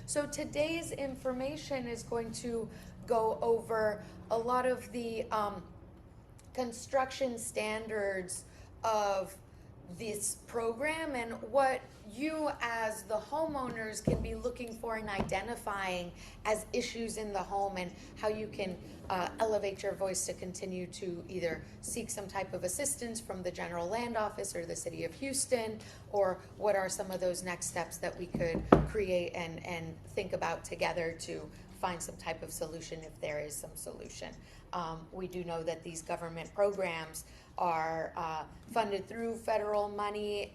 So today's information is going to go over a lot of the construction standards of this program and what you as the homeowners can be looking for and identifying as issues in the home, and how you can elevate your voice to continue to either seek some type of assistance from the General Land Office or the City of Houston, or what are some of those next steps that we could create and think about together to find some type of solution if there is some solution. We do know that these government programs are funded through federal money.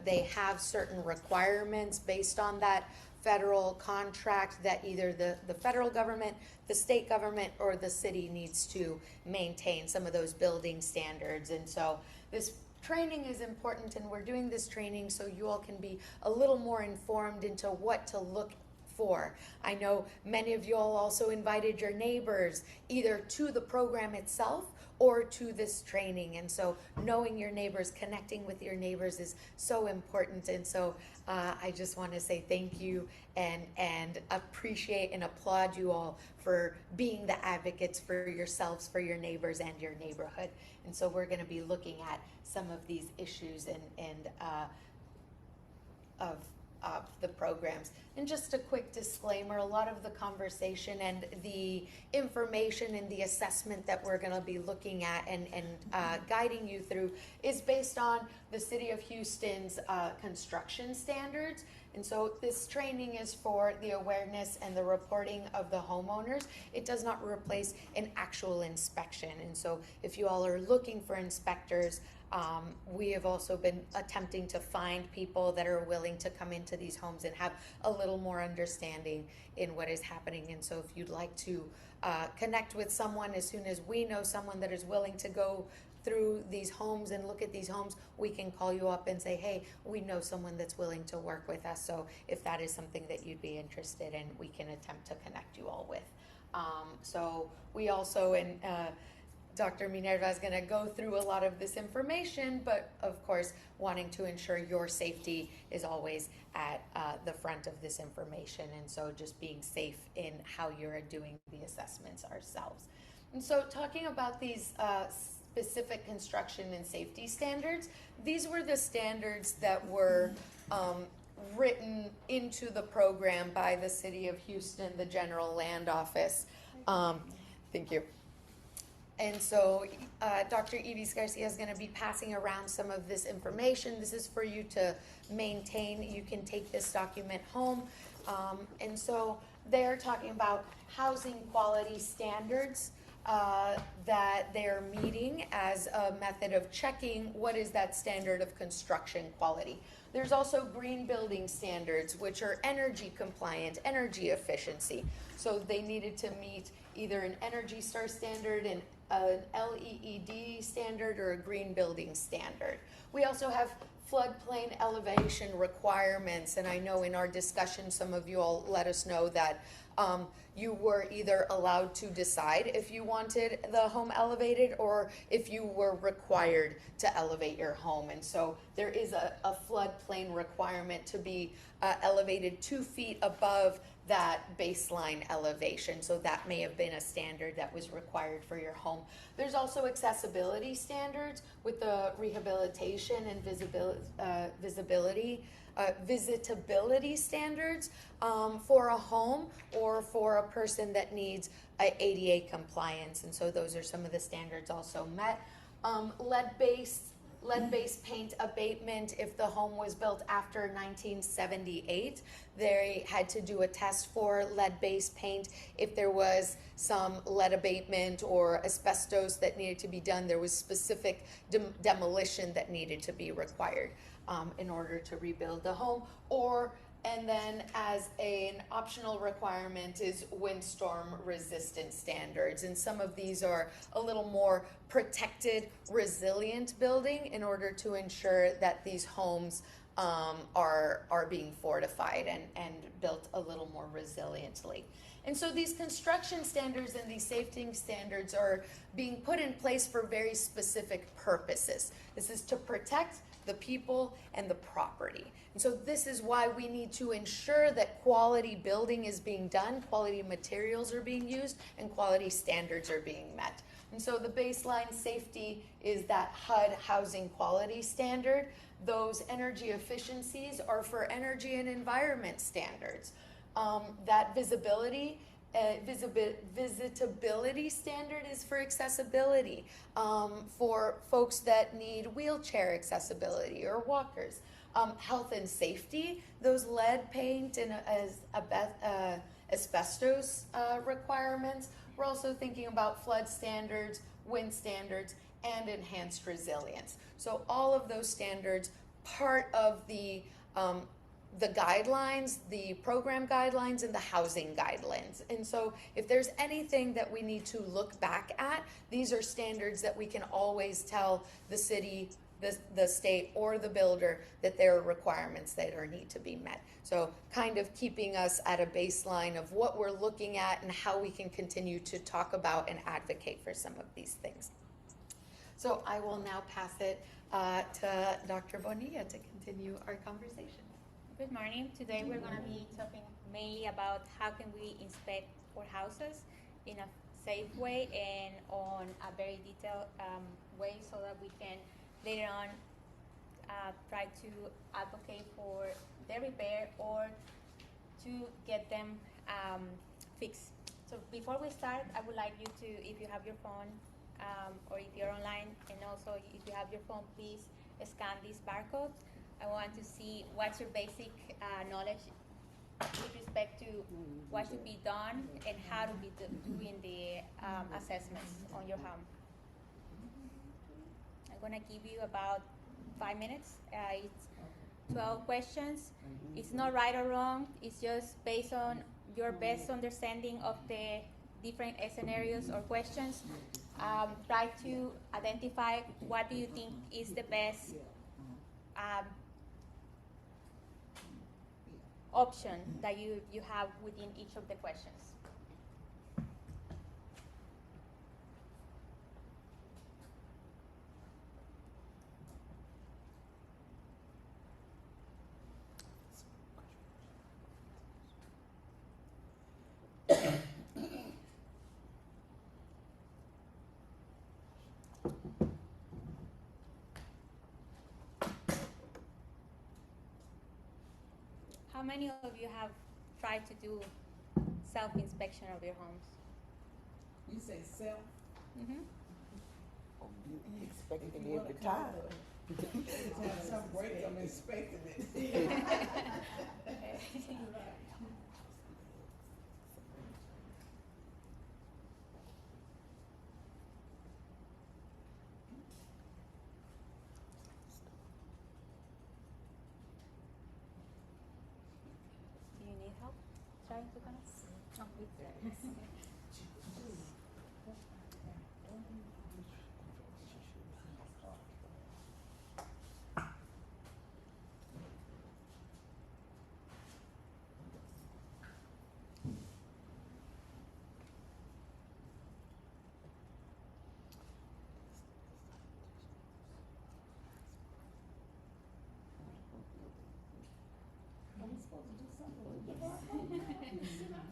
They have certain requirements based on that federal contract that either the federal government, the state government, or the city needs to maintain some of those building standards. And so this training is important, and we're doing this training so you all can be a little more informed into what to look for. I know many of you all also invited your neighbors either to the program itself or to this training, and so knowing your neighbors, connecting with your neighbors is so important. And so I just want to say thank you and appreciate and applaud you all for being the advocates for yourselves, for your neighbors, and your neighborhood. And so we're going to be looking at some of these issues and of the programs. And just a quick disclaimer, a lot of the conversation and the information and the assessment that we're going to be looking at and guiding you through is based on the City of Houston's construction standards. And so this training is for the awareness and the reporting of the homeowners. It does not replace an actual inspection. And so if you all are looking for inspectors, we have also been attempting to find people that are willing to come into these homes and have a little more understanding in what is happening. And so if you'd like to connect with someone, as soon as we know someone that is willing to go through these homes and look at these homes, we can call you up and say, hey, we know someone that's willing to work with us. So if that is something that you'd be interested in, we can attempt to connect you all with. So we also, and Dr. Minerva is going to go through a lot of this information, but of course wanting to ensure your safety is always at the front of this information, and so just being safe in how you're doing the assessments ourselves. And so talking about these specific construction and safety standards, these were the standards that were written into the program by the City of Houston, the General Land Office. Thank you. And so Dr. Ivis García is going to be passing around some of this information. This is for you to maintain. You can take this document home. And so they're talking about housing quality standards that they're meeting as a method of checking what is that standard of construction quality. There's also green building standards, which are energy compliant, energy efficiency. So they needed to meet either an Energy Star standard, an LEED standard, or a green building standard. We also have floodplain elevation requirements, and I know in our discussion some of you all let us know that you were either allowed to decide if you wanted the home elevated or if you were required to elevate your home. And so there is a floodplain requirement to be elevated 2 feet above that baseline elevation. So that may have been a standard that was required for your home. There's also accessibility standards with the rehabilitation and visitability standards for a home or for a person that needs ADA compliance. And so those are some of the standards also met. Lead-based paint abatement. If the home was built after 1978, they had to do a test for lead-based paint. If there was some lead abatement or asbestos that needed to be done, there was specific demolition that needed to be required in order to rebuild the home. And then as an optional requirement is windstorm resistant standards. And some of these are a little more protected, resilient building in order to ensure that these homes are being fortified and built a little more resiliently. And so these construction standards and these safety standards are being put in place for very specific purposes. This is to protect the people, and the property. And so this is why we need to ensure that quality building is being done, quality materials are being used, and quality standards are being met. And so the baseline safety is that HUD housing quality standard. Those energy efficiencies are for energy and environment standards. That visitability standard is for accessibility, for folks that need wheelchair accessibility or walkers. Health and safety, those lead paint and asbestos requirements. We're also thinking about flood standards, wind standards, and enhanced resilience. So all of those standards, part of the guidelines, the program guidelines, and the housing guidelines. And so if there's anything that we need to look back at, these are standards that we can always tell the city, the state, or the builder that there are requirements that need to be met. So kind of keeping us at a baseline of what we're looking at and how we can continue to talk about and advocate for some of these things. So I will now pass it to Dr. Bonilla to continue our conversation. Good morning. Today we're going to be talking mainly about how can we inspect our houses in a safe way and on a very detailed way so that we can later on try to advocate for their repair or to get them fixed. So before we start, I would like you to, if you have your phone or if you're online, and also if you have your phone, please scan this barcode. I want to see what's your basic knowledge with respect to what should be done and how to be doing the assessments on your home. I'm going to give you about 5 minutes. It's 12 questions. It's not right or wrong. It's just based on your best understanding of the different scenarios or questions. Try to identify what do you think is the best option that you have within each of the questions. How many of you have tried to do self-inspection of your homes? You say self? Mm-hmm. You expecting it every time. Have some break, I'm expecting it. Do you need help trying to connect? Oh,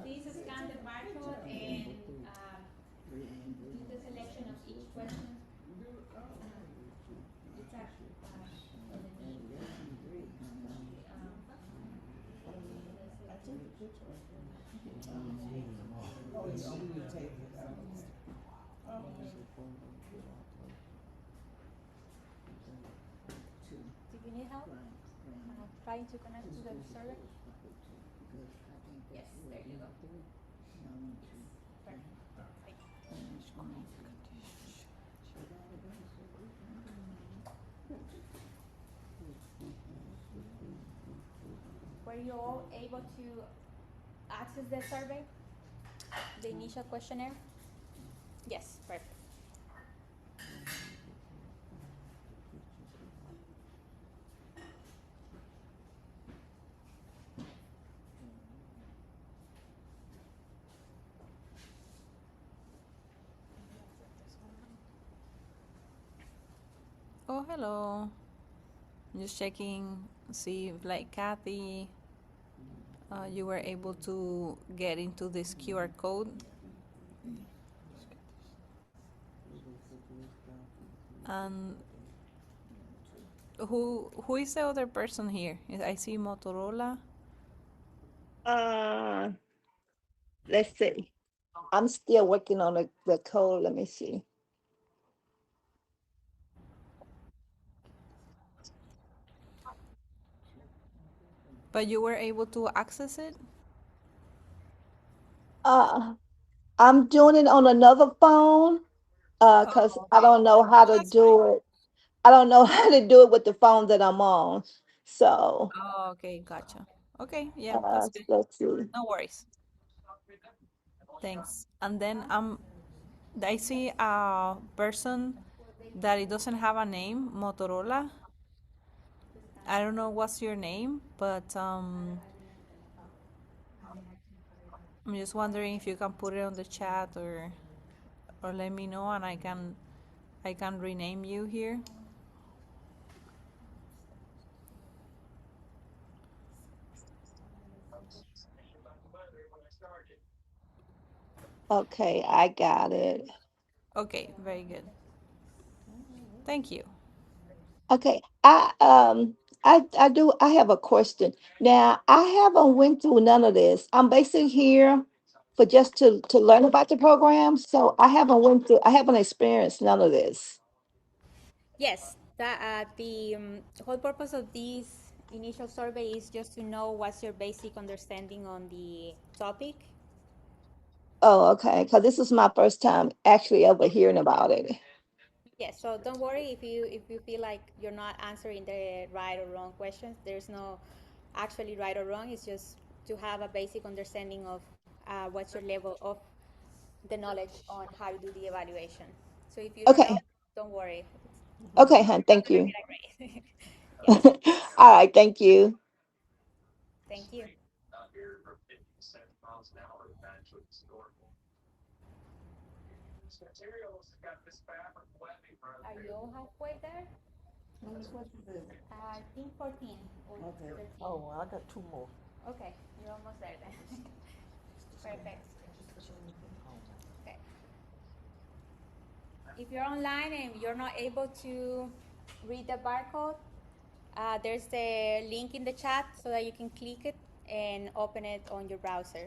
Please scan the barcode and do the selection of each question. It's actually Oh, it's you take it. Do you need help? Trying to connect to the server? Yes, there you go. Were you all able to access the survey? The initial questionnaire? Yes, perfect. Oh, hello. I'm just checking, see if like Kathy, you were able to get into this QR code. And who is the other person here? I see Motorola. Let's see. I'm still working on the code. Let me see. But you were able to access it? Uh, I'm doing it on another phone. Cause Oh, I okay. don't know how No, to that's fine. do it. I don't know how to do it with the phone that I'm on. So, Oh, okay, gotcha. Okay, yeah, that's good. let's see. No worries. Thanks. And then I see a person that it doesn't have a name, Motorola. I don't know what's your name, but I'm just wondering if you can put it on the chat or let me know and I can rename you here. Okay, I got it. Okay, very good. Thank you. Okay, I have a question. Now, I haven't went through none of this. I'm basically here for just to learn about the program. So I haven't experienced none of this. Yes, the whole purpose of this initial survey is just to know what's your basic understanding on the topic. Oh, okay, because this is my first time actually ever hearing about it. Yes, so don't worry if you feel like you're not answering the right or wrong questions. There's no actually right or wrong. It's just to have a basic understanding of what's your level of the knowledge on how to do the evaluation. So if you don't know, Okay, don't worry. okay, You're hon, not thank gonna you. get a grade. Yes, All right, thank you. thank you. Are you all halfway there? What is it? I think 14 or Okay. 13. Oh, I got two more. Okay, you're almost there then. Perfect. Okay. If you're online and you're not able to read the barcode, there's the link in the chat so that you can click it and open it on your browser.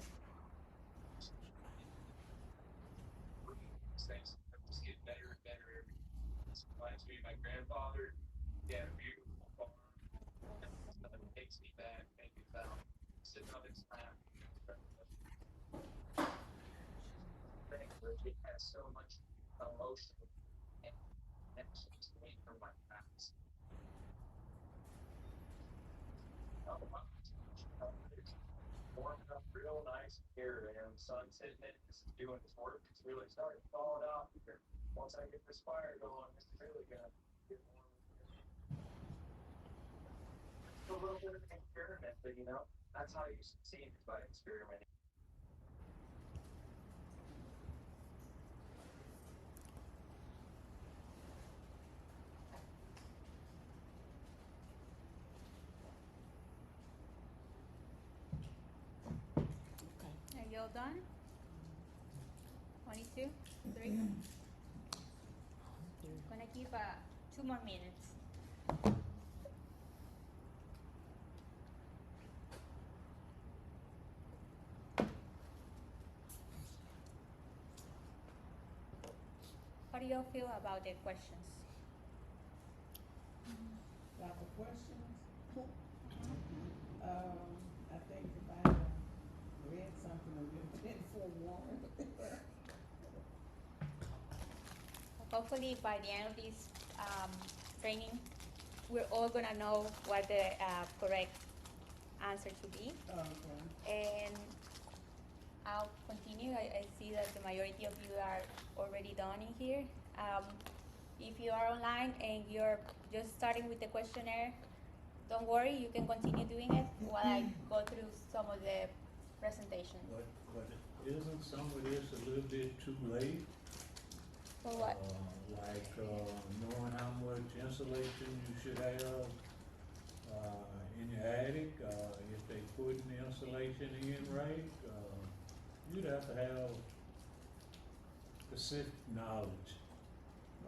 Are you all done? 22, 3? Gonna give 2 more minutes. How do you all feel about the questions? Got the questions? I think if I had read something or been forewarned. Hopefully by the end of this training, we're all gonna know what the correct answer to be. Okay. And I'll continue. I see that the majority of you are already done in here. If you are online and you're just starting with the questionnaire, don't worry, you can continue doing it while I go through some of the presentation. But isn't some of this a little bit too late? For what? Like, knowing how much insulation you should have, in your attic, if they putting the insulation in right, you'd have to have specific knowledge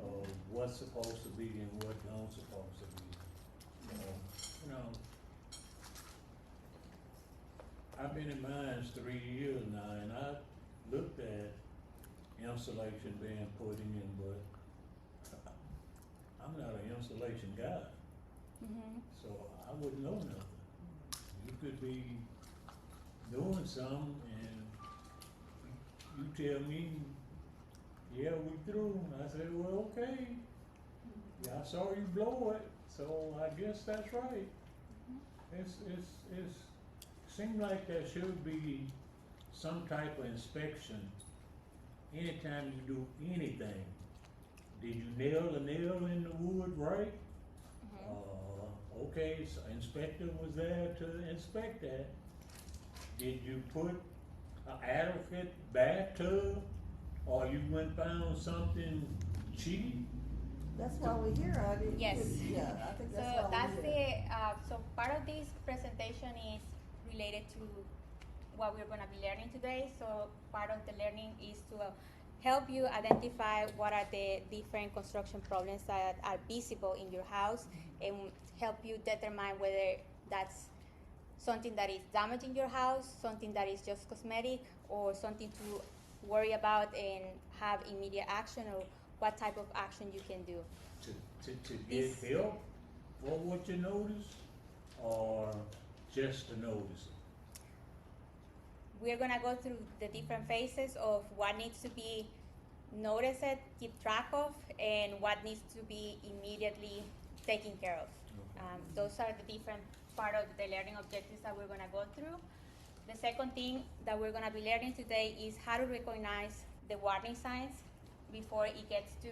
of what's supposed to be and what don't supposed to be. You know, I've been in mines 3 years now, and I've looked at insulation being put in, but I'm not an insulation guy, so I wouldn't know nothing. You could be doing something and you tell me, yeah, we through. And I said, well, okay. Yeah, I saw you blow it, so I guess that's right. It's seems like there should be some type of inspection anytime you do anything. Did you nail a nail in the wood right? Okay, so inspector was there to inspect that. Did you put an adequate bathtub, or you went found something cheap? That's why we're here, I didn't. Yes. Yeah, I think that's So why that's we're here. so part of this presentation is related to what we're gonna be learning today. So part of the learning is to help you identify what are the different construction problems that are visible in your house and help you determine whether that's something that is damaging your house, something that is just cosmetic, or something to worry about and have immediate action, or what type of action you can do. To get help for what you notice, or just to notice it? We're gonna go through the different phases of what needs to be noticed, keep track of, and what needs to be immediately taken care of. Those are the different part of the learning objectives that we're gonna go through. The second thing that we're gonna be learning today is how to recognize the warning signs before it gets to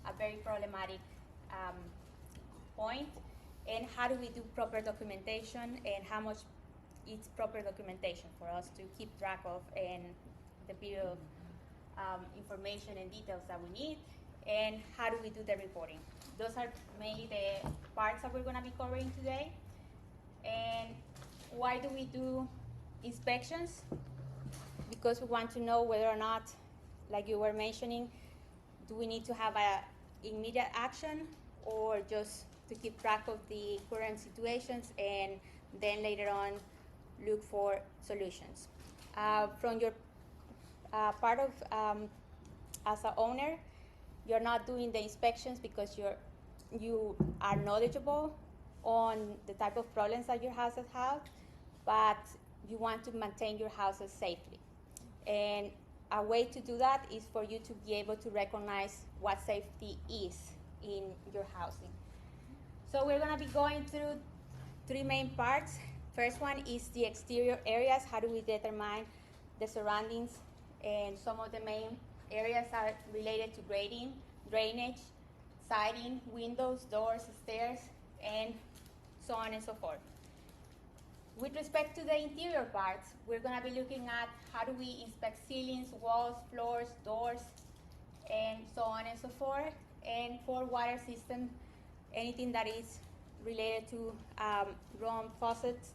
a very problematic point, and how do we do proper documentation, and how much it's proper documentation for us to keep track of, and the bit of information and details that we need, and how do we do the reporting. Those are mainly the parts that we're gonna be covering today. And why do we do inspections? Because we want to know whether or not, like you were mentioning, do we need to have a immediate action, or just to keep track of the current situations and then later on look for solutions. From your part of as an owner, you're not doing the inspections because you are knowledgeable on the type of problems that your houses have, but you want to maintain your houses safely. And a way to do that is for you to be able to recognize what safety is in your housing. So we're gonna be going through 3 main parts. First one is the exterior areas. How do we determine the surroundings? And some of the main areas are related to grading, drainage, siding, windows, doors, stairs, and so on and so forth. With respect to the interior parts, we're gonna be looking at how do we inspect ceilings, walls, floors, doors, and so on and so forth. And for water system, anything that is related to run faucets,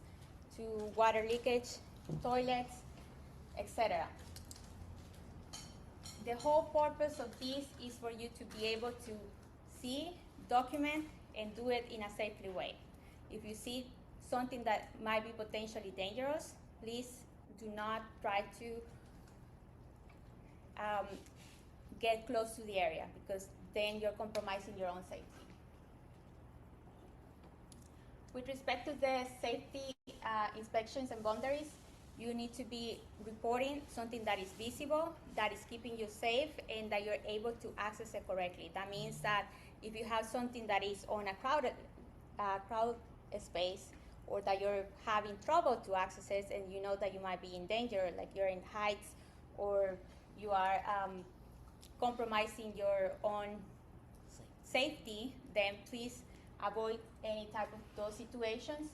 to water leakage, toilets, etc. The whole purpose of this is for you to be able to see, document, and do it in a safely way. If you see something that might be potentially dangerous, please do not try to get close to the area, because then you're compromising your own safety. With respect to the safety inspections and boundaries, you need to be reporting something that is visible, that is keeping you safe, and that you're able to access it correctly. That means that if you have something that is on a crowded space, or that you're having trouble to access it, and you know that you might be in danger, like you're in heights, or you are compromising your own safety, then please avoid any type of those situations.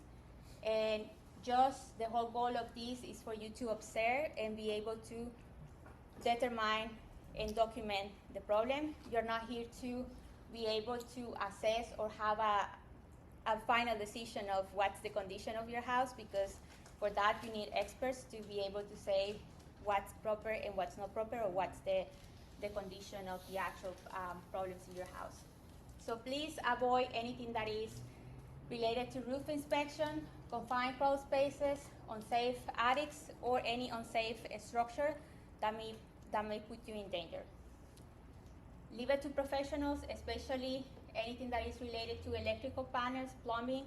And just the whole goal of this is for you to observe and be able to determine and document the problem. You're not here to be able to assess or have a final decision of what's the condition of your house, because for that you need experts to be able to say what's proper and what's not proper, or what's the condition of the actual problems in your house. So please avoid anything that is related to roof inspection, confined crawl spaces, unsafe attics, or any unsafe structure that may put you in danger. Leave it to professionals, especially anything that is related to electrical panels, plumbing,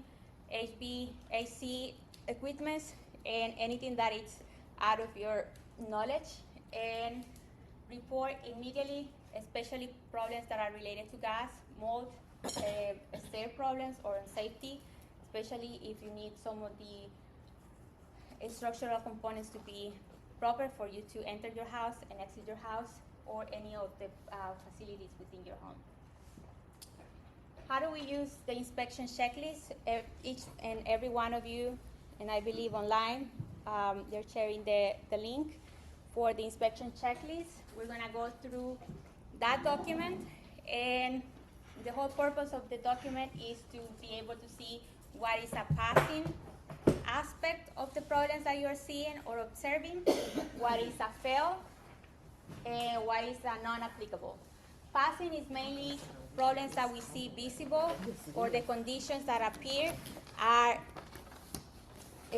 HVAC equipment, and anything that is out of your knowledge. And report immediately, especially problems that are related to gas, mold, stair problems, or safety, especially if you need some of the structural components to be proper for you to enter your house and exit your house, or any of the facilities within your home. How do we use the inspection checklist? Each and every one of you, and I believe online, they're sharing the link for the inspection checklist. We're gonna go through that document, and the whole purpose of the document is to be able to see what is a passing aspect of the problems that you're seeing or observing, what is a fail, and what is a non-applicable. Passing is mainly problems that we see visible, or the conditions that appear are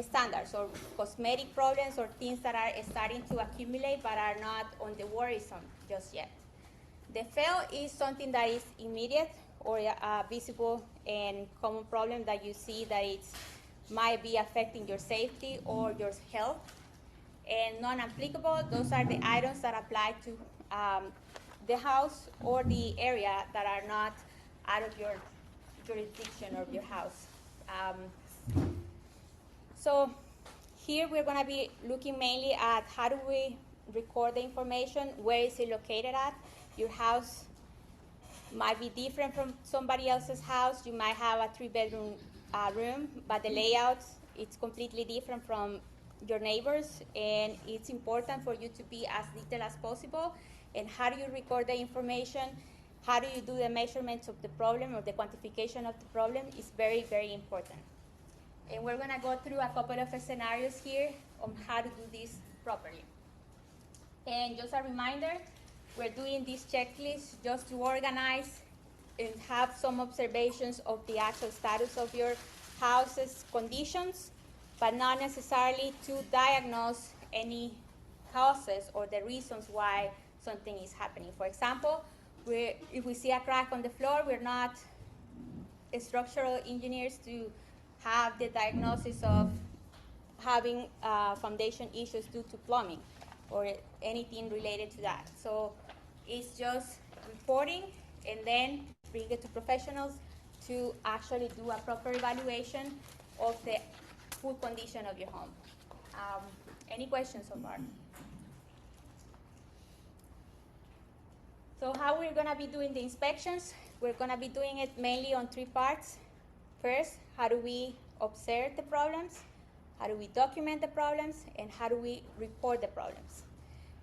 standards, or cosmetic problems, or things that are starting to accumulate but are not on the worrisome just yet. The fail is something that is immediate, or visible and common problem that you see that it might be affecting your safety or your health. And non-applicable, those are the items that apply to the house or the area that are not out of your jurisdiction of your house. So here we're going to be looking mainly at how do we record the information, where is it located at. Your house might be different from somebody else's house. You might have a 3-bedroom room, but the layout it's completely different from your neighbors, and it's important for you to be as detailed as possible. And how do you record the information? How do you do the measurements of the problem, or the quantification of the problem is very, very important. And we're gonna go through a couple of scenarios here on how to do this properly. And just a reminder, we're doing this checklist just to organize and have some observations of the actual status of your house's conditions, but not necessarily to diagnose any causes or the reasons why something is happening. For example, if we see a crack on the floor, we're not structural engineers to have the diagnosis of having foundation issues due to plumbing or anything related to that. So it's just reporting, and then bring it to professionals to actually do a proper evaluation of the full condition of your home. Any questions so far? So how we're gonna be doing the inspections? We're gonna be doing it mainly on 3 parts. First, how do we observe the problems? How do we document the problems? And how do we report the problems?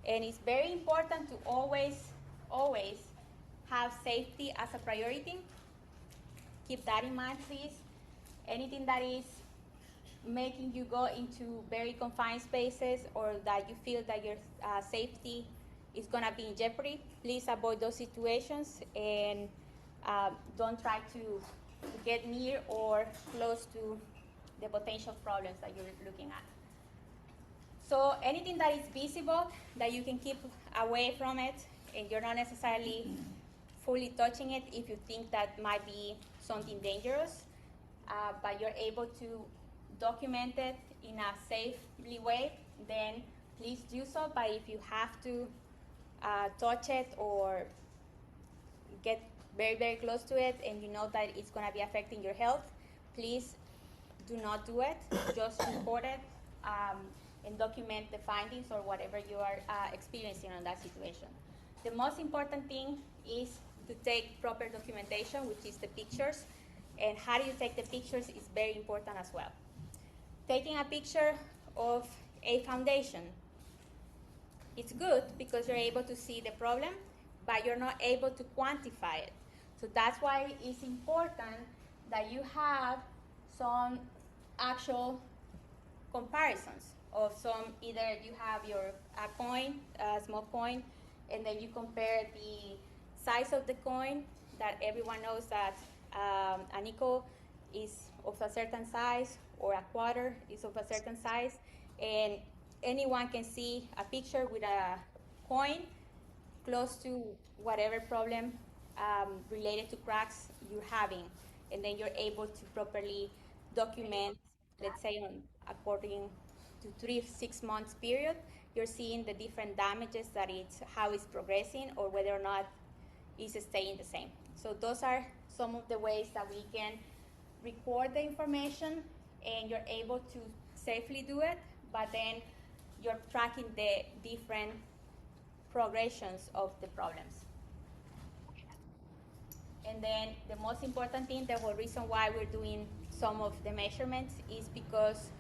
And it's very important to always have safety as a priority. Keep that in mind, please. Anything that is making you go into very confined spaces, or that you feel that your safety is gonna be in jeopardy, please avoid those situations, and don't try to get near or close to the potential problems that you're looking at. So anything that is visible, that you can keep away from it, and you're not necessarily fully touching it if you think that might be something dangerous, but you're able to document it in a safely way, then please do so. But if you have to touch it or get very, very close to it, and you know that it's going to be affecting your health, please do not do it. Just report it and document the findings or whatever you are experiencing on that situation. The most important thing is to take proper documentation, which is the pictures. And how do you take the pictures is very important as well. Taking a picture of a foundation, it's good because you're able to see the problem, but you're not able to quantify it. So that's why it's important that you have some actual comparisons of some, either you have your a coin, a small coin, and then you compare the size of the coin, that everyone knows that a nickel is of a certain size or a quarter is of a certain size, and anyone can see a picture with a coin close to whatever problem related to cracks you're having, and then you're able to properly document, let's say on according to 3-6 months period, you're seeing the different damages, that it's how it's progressing or whether or not it's staying the same. So those are some of the ways that we can record the information, and you're able to safely do it, but then you're tracking the different progressions of the problems. And then the most important thing, the whole reason why we're doing some of the measurements, is because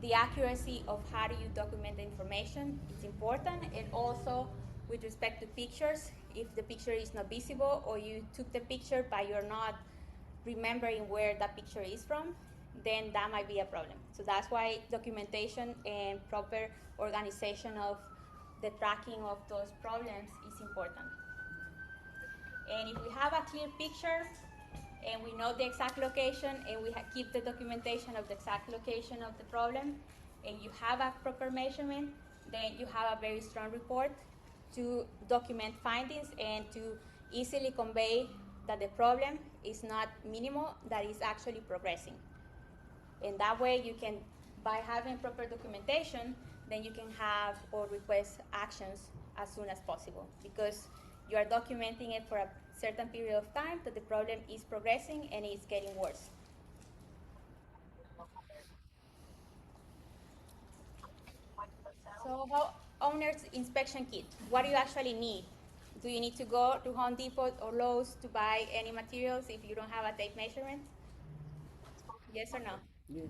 the accuracy of how do you document the information is important, and also with respect to pictures, if the picture is not visible or you took the picture but you're not remembering where that picture is from, then that might be a problem. So that's why documentation and proper organization of the tracking of those problems is important. And if we have a clear picture and we know the exact location, and we keep the documentation of the exact location of the problem, and you have a proper measurement, then you have a very strong report to document findings and to easily convey that the problem is not minimal, that is actually progressing. And that way you can, by having proper documentation, then you can have or request actions as soon as possible, because you are documenting it for a certain period of time that the problem is progressing and it's getting worse. So homeowners inspection kit, what do you actually need? Do you need to go to Home Depot or Lowe's to buy any materials if you don't have a tape measurement? Yes or no? Yeah.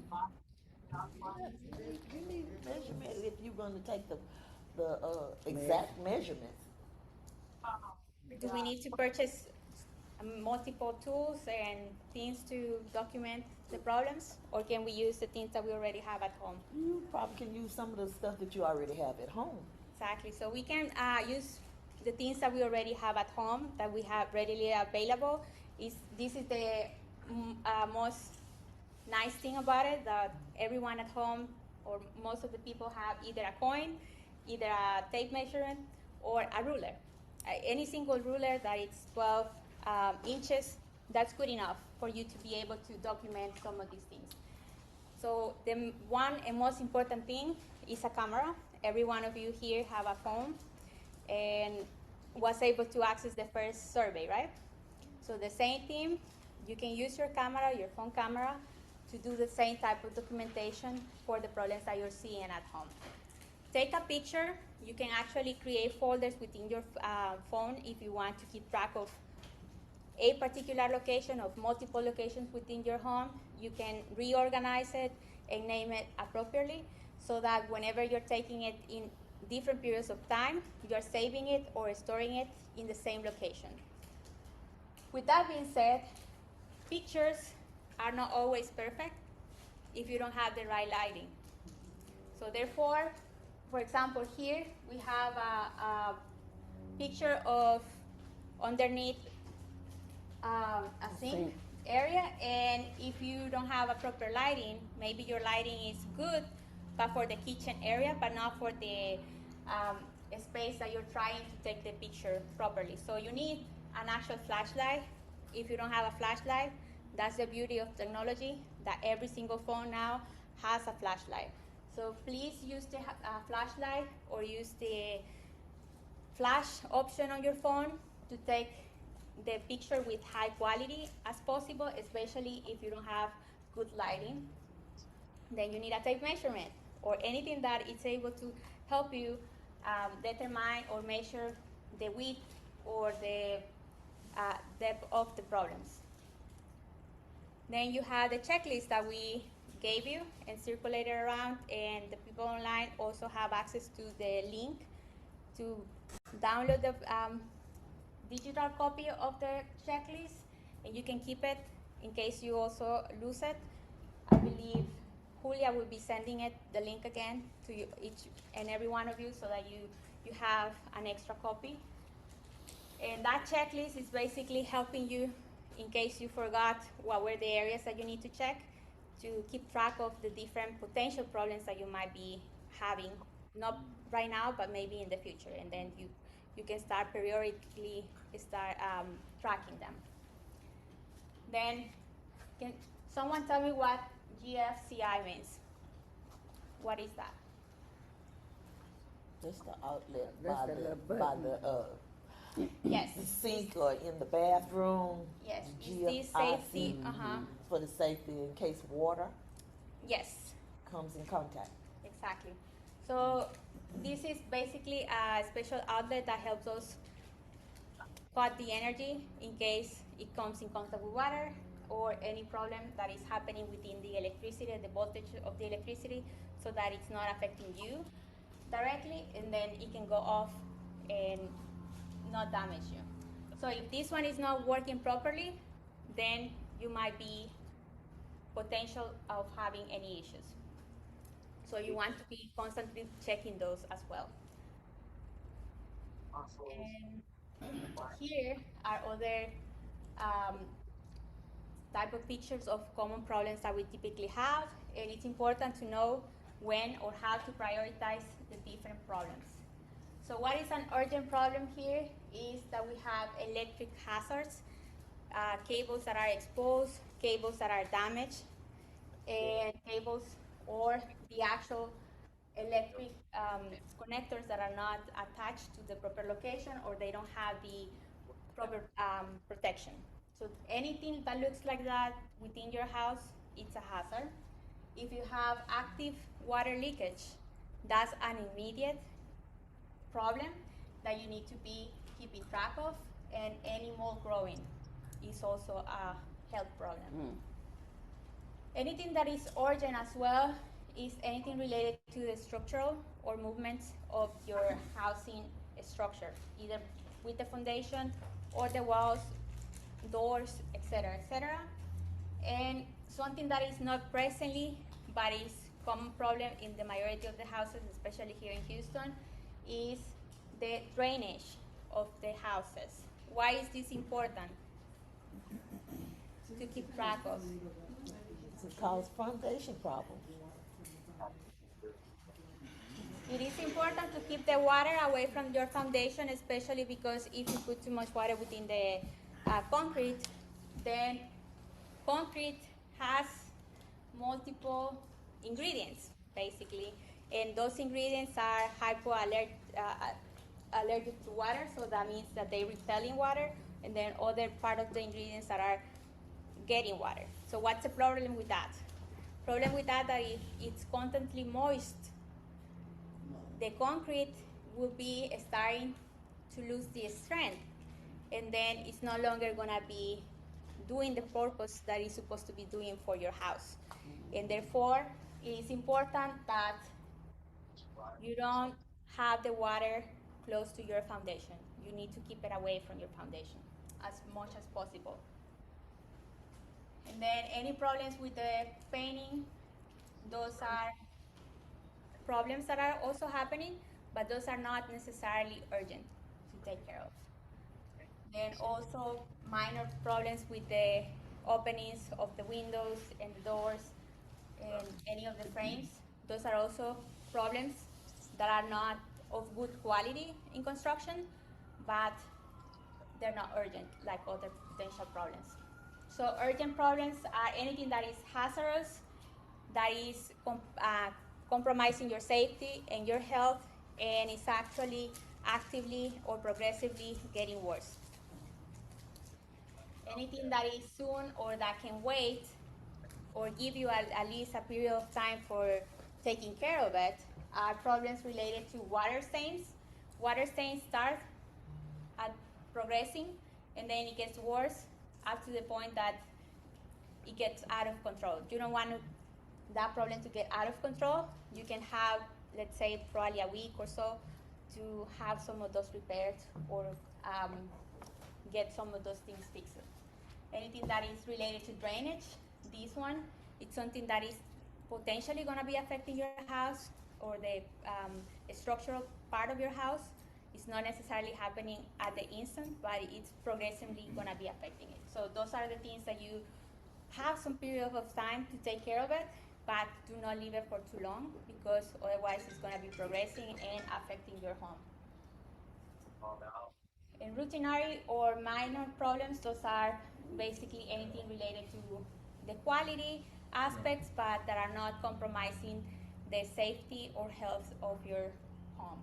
You need measurement if you're gonna take the exact measurements. Do we need to purchase multiple tools and things to document the problems, or can we use the things that we already have at home? You probably can use some of the stuff that you already have at home. Exactly. So we can use the things that we already have at home, that we have readily available. This is the most nice thing about it, that everyone at home, or most of the people, have either a coin, either a tape measurement, or a ruler. Any single ruler that is 12 inches, that's good enough for you to be able to document some of these things. So the one and most important thing is a camera. Every one of you here have a phone and was able to access the first survey, right? So the same thing, you can use your camera, your phone camera, to do the same type of documentation for the problems that you're seeing at home. Take a picture. You can actually create folders within your phone if you want to keep track of a particular location, of multiple locations within your home. You can reorganize it and name it appropriately, so that whenever you're taking it in different periods of time, you're saving it or storing it in the same location. With that being said, pictures are not always perfect if you don't have the right lighting. So therefore, for example, here we have a picture of underneath a sink area, and if you don't have a proper lighting, maybe your lighting is good, but for the kitchen area, but not for the space that you're trying to take the picture properly. So you need an actual flashlight. If you don't have a flashlight, that's the beauty of technology, that every single phone now has a flashlight. So please use the flashlight, or use the flash option on your phone to take the picture with high quality as possible, especially if you don't have good lighting. Then you need a tape measurement, or anything that is able to help you determine or measure the width or the depth of the problems. Then you have the checklist that we gave you and circulated around, and the people online also have access to the link to download the digital copy of the checklist, and you can keep it in case you also lose it, I believe Julia will be sending the link again to you, each and every one of you, so that you have an extra copy. And that checklist is basically helping you, in case you forgot what were the areas that you need to check, to keep track of the different potential problems that you might be having, not right now, but maybe in the future. And then you can start periodically tracking them. Then, can someone tell me what GFCI means? What is that? Just the outlet That's by that little the Yes. sink or in the bathroom. Yes. Is GFIC, this safety? for the safety in case water Yes. comes in contact. Exactly. So this is basically a special outlet that helps us cut the energy in case it comes in contact with water or any problem that is happening within the electricity, the voltage of the electricity, so that it's not affecting you directly, and then it can go off and not damage you. So if this one is not working properly, then you might be potential of having any issues. So you want to be constantly checking those as well. And here are other type of pictures of common problems that we typically have, and it's important to know when or how to prioritize the different problems. So what is an urgent problem here is that we have electric hazards, cables that are exposed, cables that are damaged, and cables or the actual electric connectors that are not attached to the proper location, or they don't have the proper protection. So anything that looks like that within your house, it's a hazard. If you have active water leakage, that's an immediate problem that you need to be keeping track of, and any mold growing is also a health problem. Anything that is urgent as well is anything related to the structural or movements of your housing structure, either with the foundation or the walls, doors, etc., etc. And something that is not presently, but is common problem in the majority of the houses, especially here in Houston, is the drainage of the houses. Why is this important to keep track of? To cause foundation problems. It is important to keep the water away from your foundation, especially because if you put too much water within the concrete, then concrete has multiple ingredients, basically, and those ingredients are allergic to water, so that means that they repel in water, and then other part of the ingredients that are getting water. So what's the problem with that? Problem with that if it's constantly moist, the concrete will be starting to lose the strength, and then it's no longer gonna be doing the purpose that it's supposed to be doing for your house. And therefore, it is important that you don't have the water close to your foundation. You need to keep it away from your foundation as much as possible. And then any problems with the painting, those are problems that are also happening, but those are not necessarily urgent to take care of. Then also minor problems with the openings of the windows and the doors and any of the frames. Those are also problems that are not of good quality in construction, but they're not urgent like other potential problems. So urgent problems are anything that is hazardous, that is compromising your safety and your health, and is actually actively or progressively getting worse. Anything that is soon or that can wait or give you at least a period of time for taking care of it are problems related to water stains. Water stains start at progressing, and then it gets worse up to the point that it gets out of control. You don't want that problem to get out of control. You can have, let's say, probably a week or so to have some of those repaired or get some of those things fixed. anything that is related to drainage. This one, it's something that is potentially going to be affecting your house or the structural part of your house. It's not necessarily happening at the instant, but it's progressively going to be affecting it. So those are the things that you have some period of time to take care of it, but do not leave it for too long, because otherwise it's going to be progressing and affecting your home. And routinary or minor problems, those are basically anything related to the quality aspects, but that are not compromising the safety or health of your home.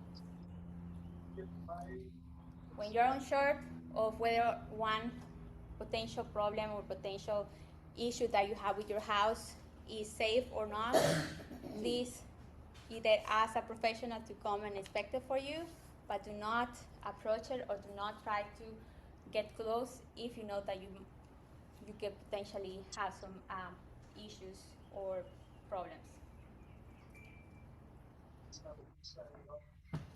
When you're unsure of whether one potential problem or potential issue that you have with your house is safe or not, please either ask a professional to come and inspect it for you, but do not approach it or do not try to get close if you know that you could potentially have some issues or problems.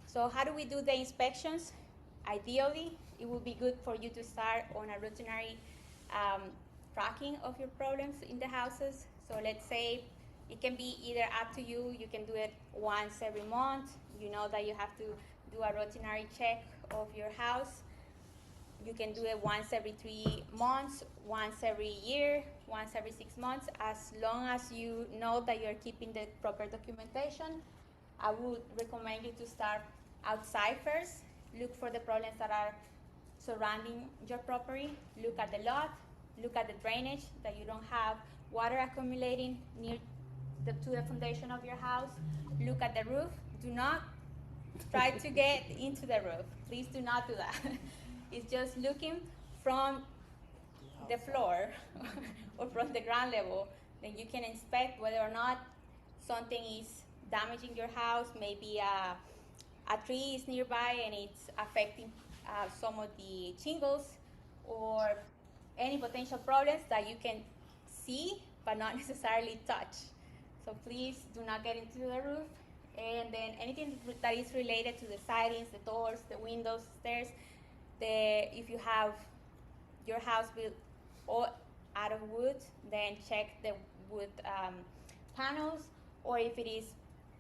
So how do we do the inspections? Ideally, it would be good for you to start on a routinary tracking of your problems in the houses. So let's say it can be either up to you. You can do it once every month. You know that you have to do a routinary check of your house. You can do it once every 3 months, once every year, once every 6 months, as long as you know that you're keeping the proper documentation. I would recommend you to start outside first. Look for the problems that are surrounding your property. Look at the lot. Look at the drainage, that you don't have water accumulating near to the foundation of your house. Look at the roof. Do not try to get into the roof. Please do not do that. It's just looking from the floor or from the ground level. Then you can inspect whether or not something is damaging your house. Maybe a tree is nearby and it's affecting some of the shingles, or any potential problems that you can see but not necessarily touch. So please do not get into the roof. And then anything that is related to the sidings, the doors, the windows, stairs, if you have your house built all out of wood, then check the wood panels, or if it is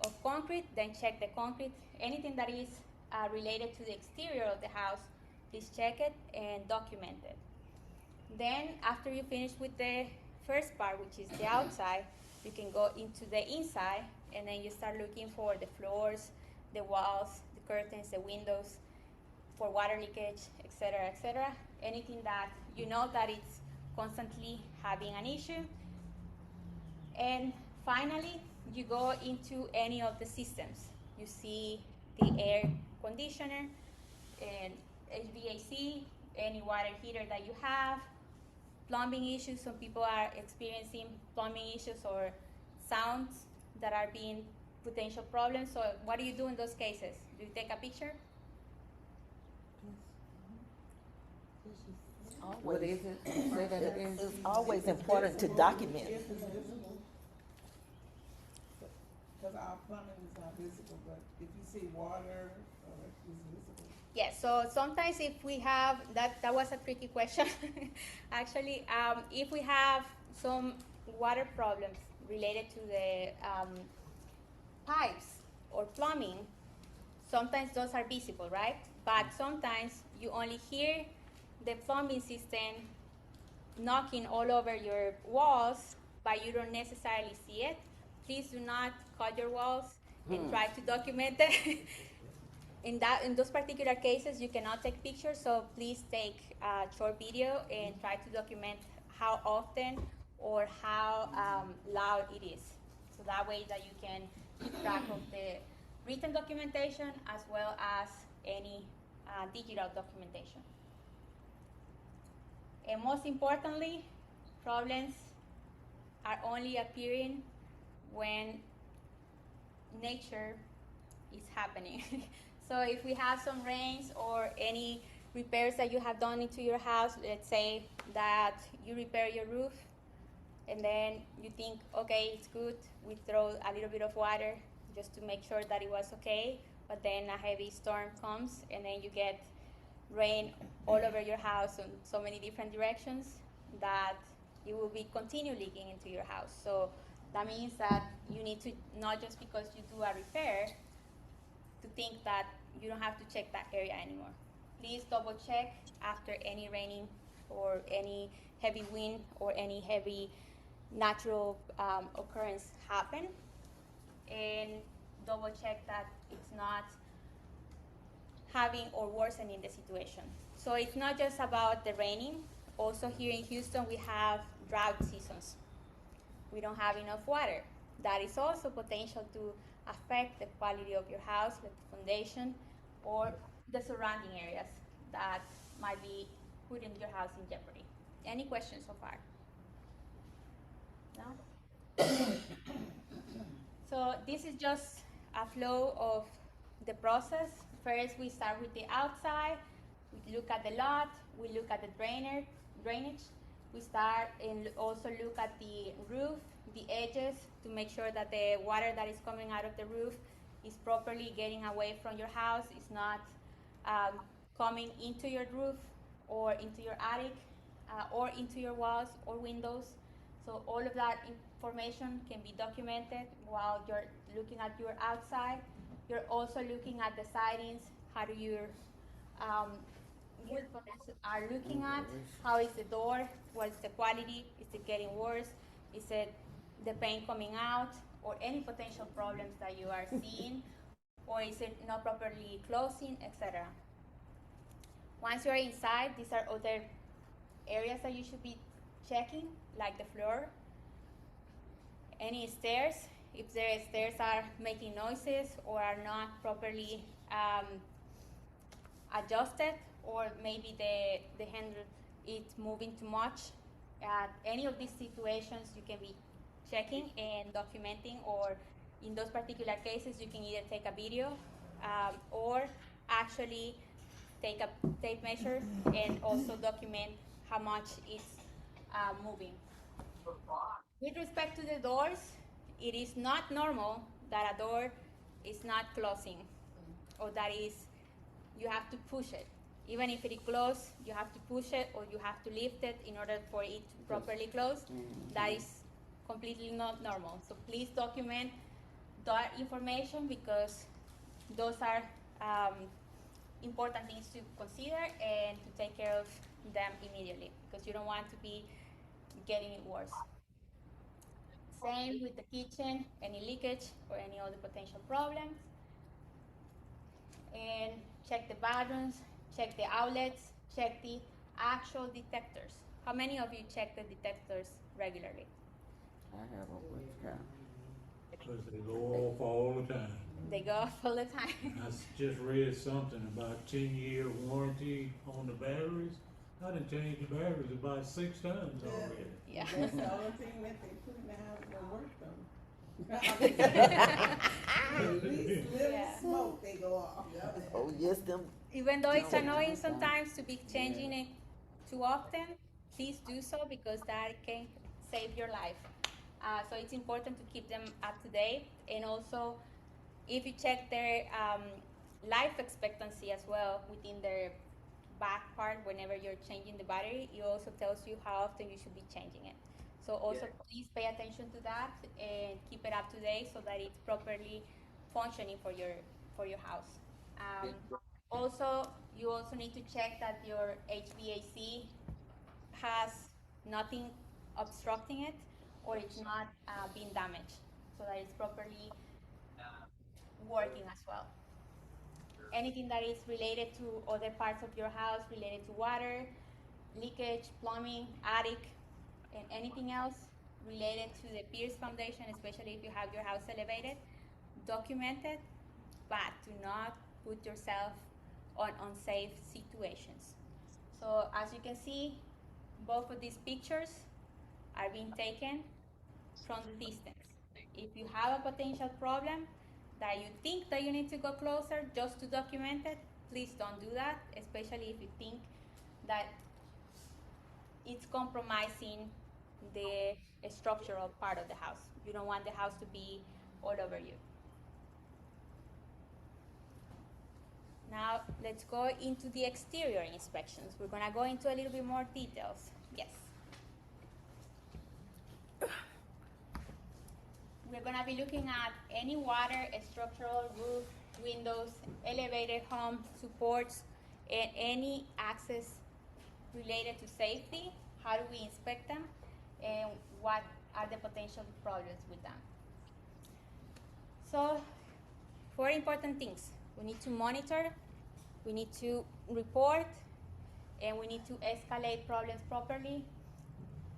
of concrete, then check the concrete. Anything that is related to the exterior of the house, please check it and document it. Then after you finish with the first part, which is the outside, you can go into the inside, and then you start looking for the floors, the walls, the curtains, the windows, for water leakage, etc., etc. Anything that you know that it's constantly having an issue. And finally, you go into any of the systems. You see the air conditioner and HVAC, any water heater that you have, plumbing issues. Some people are experiencing plumbing issues or sounds that are being potential problems. So what do you do in those cases? Do you take a picture? What is it? Say that again. It's always important to document. Because our plumbing is not visible, but if you see water, it's visible. Yes, so sometimes if we have, that was a tricky question. Actually, if we have some water problems related to the pipes or plumbing, sometimes those are visible, right? But sometimes you only hear the plumbing system knocking all over your walls, but you don't necessarily see it. Please do not cut your walls and try to document it. In those particular cases, you cannot take pictures, so please take a short video and try to document how often or how loud it is. So that way that you can keep track of the written documentation as well as any digital documentation. And most importantly, problems are only appearing when nature is happening. So if we have some rains or any repairs that you have done into your house, let's say that you repair your roof and then you think, okay, it's good, we throw a little bit of water just to make sure that it was okay, but then a heavy storm comes and then you get rain all over your house in so many different directions. that it will be continue leaking into your house. So that means that you need to, not just because you do a repair, to think that you don't have to check that area anymore. Please double check after any raining or any heavy wind or any heavy natural occurrence happen, and double check that it's not having or worsening the situation. So it's not just about the raining. Also here in Houston we have drought seasons. We don't have enough water. That is also potential to affect the quality of your house, like the foundation, or the surrounding areas that might be putting your house in jeopardy. Any questions so far? No? So this is just a flow of the process. First, we start with the outside. We look at the lot. We look at the drainage. We start and also look at the roof, the edges, to make sure that the water that is coming out of the roof is properly getting away from your house. It's not coming into your roof or into your attic or into your walls or windows. So all of that information can be documented while you're looking at your outside. You're also looking at the sidings. How do your wood panels are looking at? How is the door? What is the quality? Is it getting worse? Is it the paint coming out? Or any potential problems that you are seeing? Or is it not properly closing, etc.? Once you're inside, these are other areas that you should be checking, like the floor, any stairs. If the stairs are making noises or are not properly adjusted, or maybe the handle is moving too much. Any of these situations you can be checking and documenting, or in those particular cases you can either take a video or actually take a tape measure and also document how much it's moving. With respect to the doors, it is not normal that a door is not closing, or that is, you have to push it. Even if it is closed, you have to push it or you have to lift it in order for it to properly close. That is completely not normal. So please document that information, because those are important things to consider and to take care of them immediately, because you don't want to be getting it worse. Same with the kitchen, any leakage or any other potential problems. And check the bathrooms, check the outlets, check the actual detectors. How many of you check the detectors regularly? I have a good count. Because they go off all the time. They go off all the time. I just read something about 10-year warranty on the batteries. I done changed the batteries about 6 times already. Yeah. That's the only thing that they put in the house that work though. At least little Yeah. smoke, they go off. Oh, yes, them. Even though it's annoying sometimes to be changing it too often, please do so, because that can save your life. So it's important to keep them up to date. And also, if you check their life expectancy as well within their back part, whenever you're changing the battery, it also tells you how often you should be changing it. So also please pay attention to that and keep it up to date so that it's properly functioning for your house. Also, you also need to check that your HVAC has nothing obstructing it, or it's not being damaged, so that it's properly working as well. Anything that is related to other parts of your house, related to water, leakage, plumbing, attic, and anything else related to the piers foundation, especially if you have your house elevated, document it, but do not put yourself on unsafe situations. So as you can see, both of these pictures are being taken from the distance. If you have a potential problem that you think that you need to go closer just to document it, please don't do that, especially if you think that it's compromising the structural part of the house. You don't want the house to be all over you. Now let's go into the exterior inspections. We're gonna go into a little bit more details. Yes. gonna be looking at any water, structural, roof, windows, elevated home supports, and any access related to safety. How do we inspect them, and what are the potential problems with them? So, 4 important things. We need to monitor, we need to report, and we need to escalate problems properly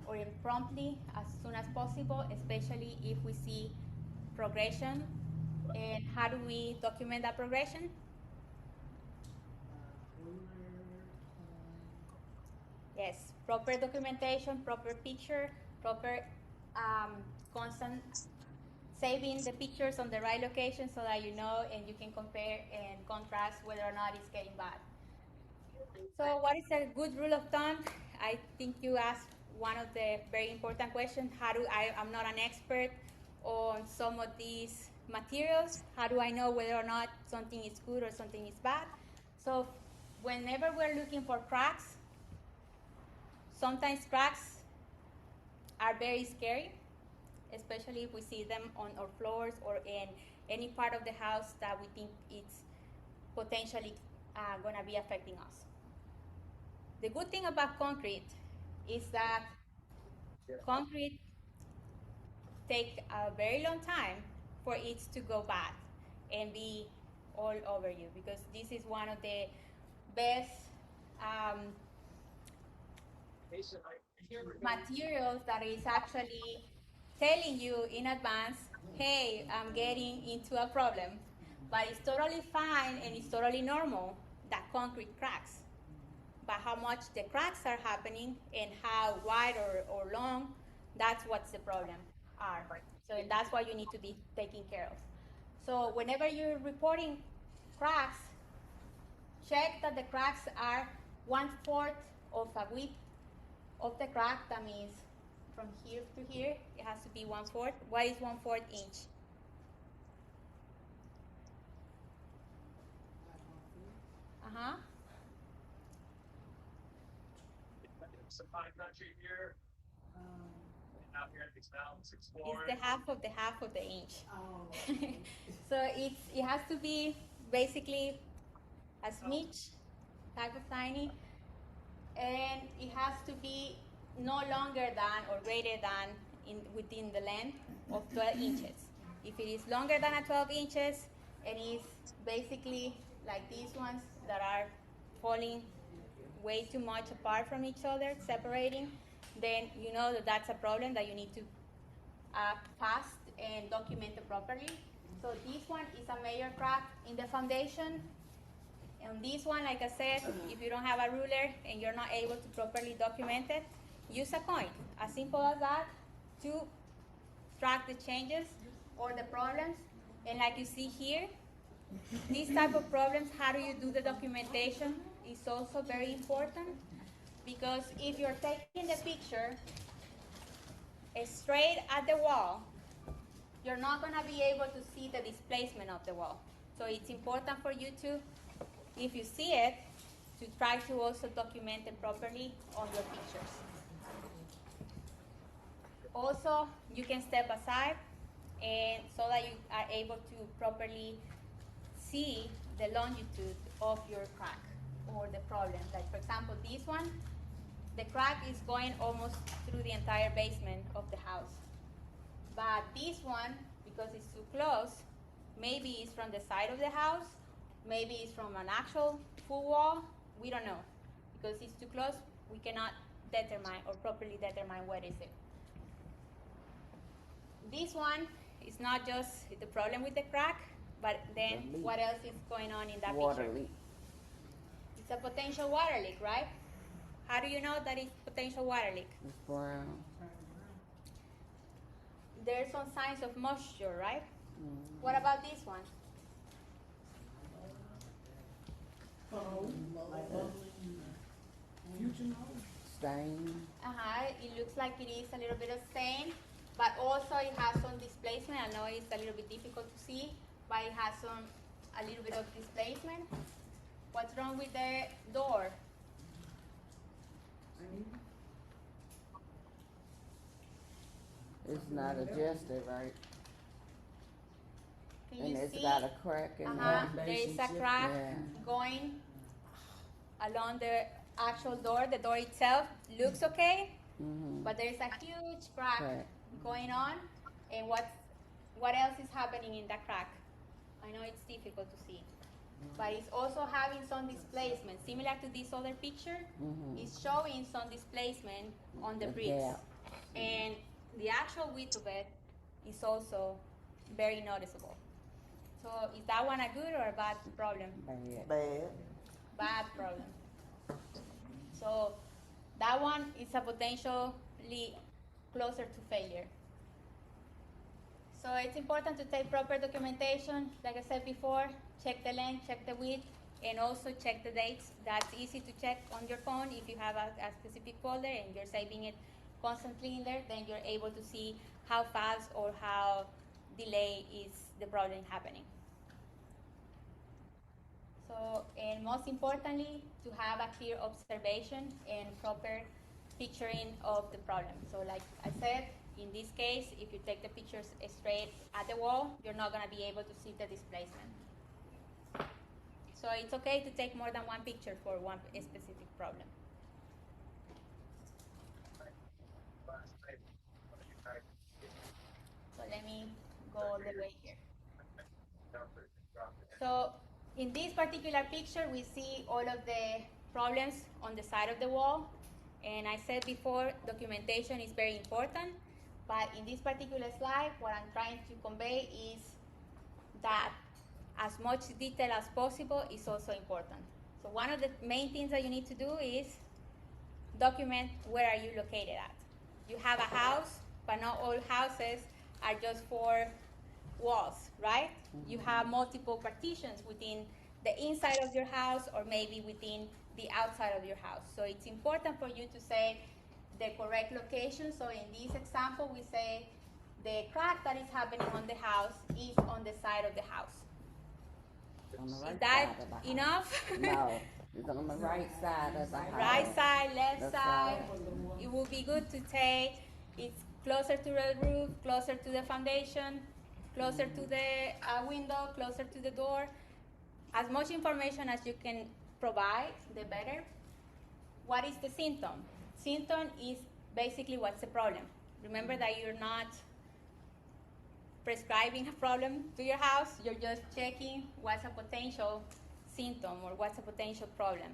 or promptly as soon as possible, especially if we see progression. And how do we document that progression? Yes, proper documentation, proper picture, proper constant saving the pictures on the right location so that you know and you can compare and contrast whether or not it's getting bad. So what is a good rule of thumb? I think you asked one of the very important questions. I'm not an expert on some of these materials. How do I know whether or not something is good or something is bad? So whenever we're looking for cracks, sometimes cracks are very scary, especially if we see them on our floors or in any part of the house that we think it's potentially going to be affecting us. The good thing about concrete is that concrete takes a very long time for it to go bad and be all over you, because this is one of the best materials that is actually telling you in advance, hey, I'm getting into a problem. But it's totally fine and it's totally normal that concrete cracks. But how much the cracks are happening and how wide or long, that's what's the problem are. So that's what you need to be taking care of. So whenever you're reporting cracks, check that the cracks are 1/4 of a width of the crack. That means from here to here, it has to be 1/4. What is 1/4 inch? Uh-huh. Some high country here. Out here it's now 6'4". It's the half of the inch. So it has to be basically a smidge type of tiny, and it has to be no longer than or greater than within the length of 12 inches. If it is longer than 12 inches and is basically like these ones that are falling way too much apart from each other, separating, then you know that that's a problem that you need to act fast and document it properly. So this one is a major crack in the foundation. And this one, like I said, if you don't have a ruler and you're not able to properly document it, use a coin. As simple as that to track the changes or the problems. And like you see here, these type of problems, how do you do the documentation is also very important, because if you're taking the picture straight at the wall, you're not going to be able to see the displacement of the wall. So it's important for you to, if you see it, to try to also document it properly on your pictures. Also, you can step aside and so that you are able to properly see the longitude of your crack or the problem. Like for example, this one, the crack is going almost through the entire basement of the house. But this one, because it's too close, maybe it's from the side of the house, maybe it's from an actual full wall, we don't know. Because it's too close, we cannot determine or properly determine what is it. This one is not just the problem with the crack, but then what else is going on in that Water picture? leak. It's a potential water leak, right? How do you know that it's potential water leak? It's brown. There's some signs of moisture, right? What about this one? Stain. It looks like it is a little bit of stain, but also it has some displacement. I know it's a little bit difficult to see, but it has a little bit of displacement. What's wrong with the door? It's not adjusted right. Can And you it's see? got a crack in Uh-huh. there. There is a crack Yeah. going along the actual door. The door itself looks okay, but there is a huge crack Right. going on. And what else is happening in that crack? I know it's difficult to see, but it's also having some displacement, similar to this other picture. It's showing some displacement on the The bricks, gap. and the actual width of it is also very noticeable. So is that one a good or a bad problem? Bad. Bad problem. So that one is a potentially closer to failure. So it's important to take proper documentation. Like I said before, check the length, check the width, and also check the dates. That's easy to check on your phone. If you have a specific folder and you're saving it constantly in there, then you're able to see how fast or how delayed is the problem happening. So, and most importantly, to have a clear observation and proper picturing of the problem. So like I said, in this case, if you take the pictures straight at the wall, you're not going to be able to see the displacement. So it's okay to take more than one picture for one specific problem. So let me go all the way here. So in this particular picture, we see all of the problems on the side of the wall. And I said before, documentation is very important. But in this particular slide, what I'm trying to convey is that as much detail as possible is also important. So one of the main things that you need to do is document where are you located at. You have a house, but not all houses are just for walls, right? You have multiple partitions within the inside of your house or maybe within the outside of your house. So it's important for you to say the correct location. So in this example, we say the crack that is happening on the house is on the side of the house. On the right Is that side of the house. enough? No, it's on the right side of the house. Right side, left That's side. right. It would be good to say it's closer to the roof, closer to the foundation, closer to the window, closer to the door. As much information as you can provide, the better. What is the symptom? Symptom is basically what's the problem. Remember that you're not prescribing a problem to your house, you're just checking what's a potential symptom or what's a potential problem,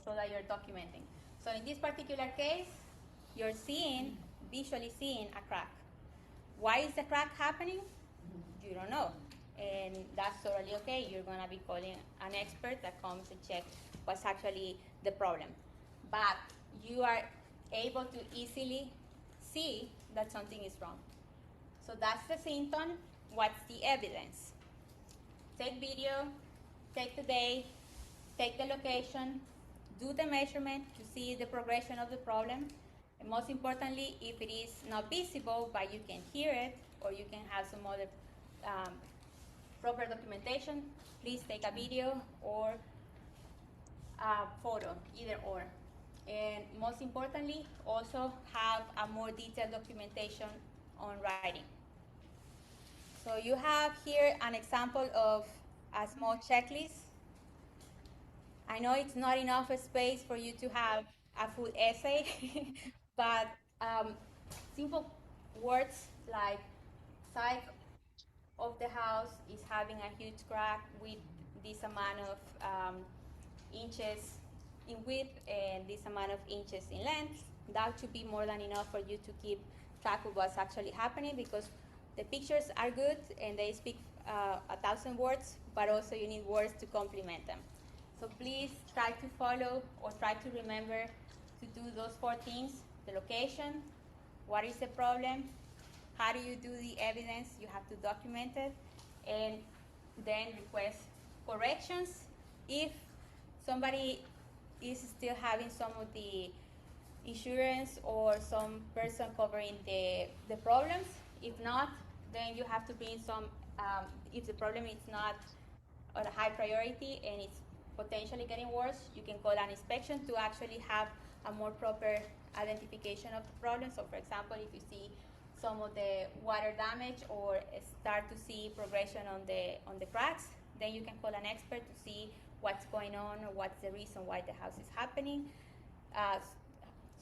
so that you're documenting. So in this particular case, you're visually seeing a crack. Why is the crack happening? You don't know. And that's totally okay. You're gonna be calling an expert that comes and checks what's actually the problem. But you are able to easily see that something is wrong. So that's the symptom. What's the evidence? Take video, take the date, take the location, do the measurement to see the progression of the problem. And most importantly, if it is not visible, but you can hear it, or you can have some other proper documentation, please take a video or a photo, either or. And most importantly, also have a more detailed documentation on writing. So you have here an example of a small checklist. I know it's not enough space for you to have a full essay, but simple words like side of the house is having a huge crack with this amount of inches in width and this amount of inches in length. That should be more than enough for you to keep track of what's actually happening, because the pictures are good and they speak 1,000 words, but also you need words to complement them. So please try to follow or try to remember to do those 4 things: the location, what is the problem, how do you do the evidence, you have to document it, and then request corrections if somebody is still having some of the insurance or some person covering the problems. If not, then you have to bring some, if the problem is not on a high priority and it's potentially getting worse, you can call an inspection to actually have a more proper identification of the problem. So for example, if you see some of the water damage or start to see progression on the cracks, then you can call an expert to see what's going on or what's the reason why the house is happening.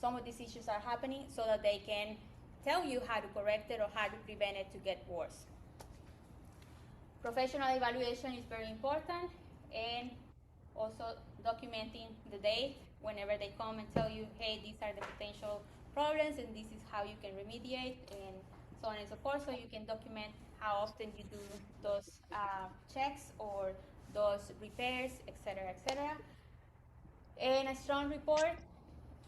Some of these issues are happening so that they can tell you how to correct it or how to prevent it to get worse. Professional evaluation is very important, and also documenting the date whenever they come and tell you, hey, these are the potential problems and this is how you can remediate, and so on and so forth, so you can document how often you do those checks or those repairs, etc., etc. And a strong report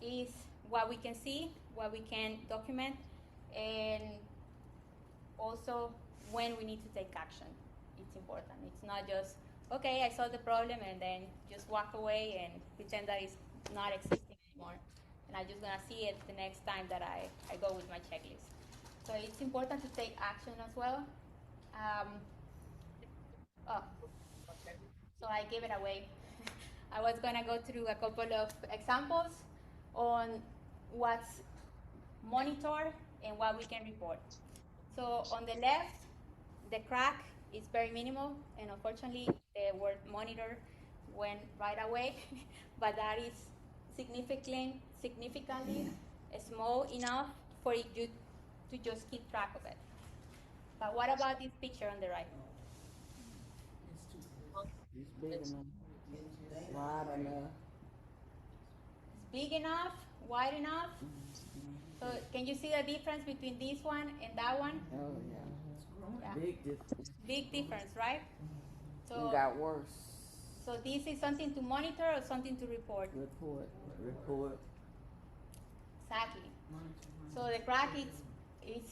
is what we can see, what we can document, and also when we need to take action. It's important. It's not just, okay, I saw the problem and then just walk away and pretend that it's not existing anymore. And I'm just gonna see it the next time that I go with my checklist. So it's important to take action as well. So I gave it away. I was gonna go through a couple of examples on what's monitored and what we can report. So on the left, the crack is very minimal, and unfortunately the word monitor went right away, but that is significantly small enough for you to just keep track of it. But what about this picture on the right? It's big enough, wide enough. It's big enough, wide enough. So can you see the difference between this one and that one? Oh yeah. Yeah. Big difference. Big difference, right? So It got worse. So this is something to monitor or something to report? Report. Exactly. So the crack is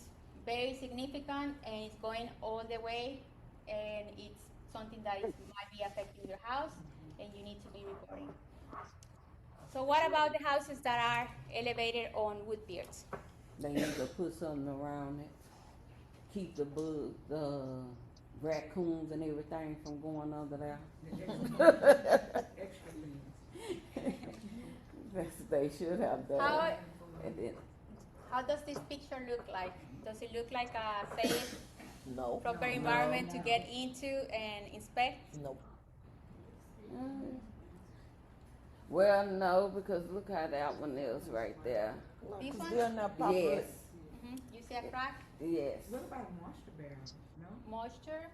very significant and it's going all the way, and it's something that might be affecting your house and you need to be reporting. So what about the houses that are elevated on wood piers? They need to put something around it. Keep the bugs, the raccoons and everything from going under there. That's what they should have done. How does this picture look like? Does it look like a safe, No. proper environment to get into and inspect? Nope. Well, no, because look how that one is right there. This one? They're not proper. Yes, You see a crack? yes. What about moisture barriers? No? Moisture?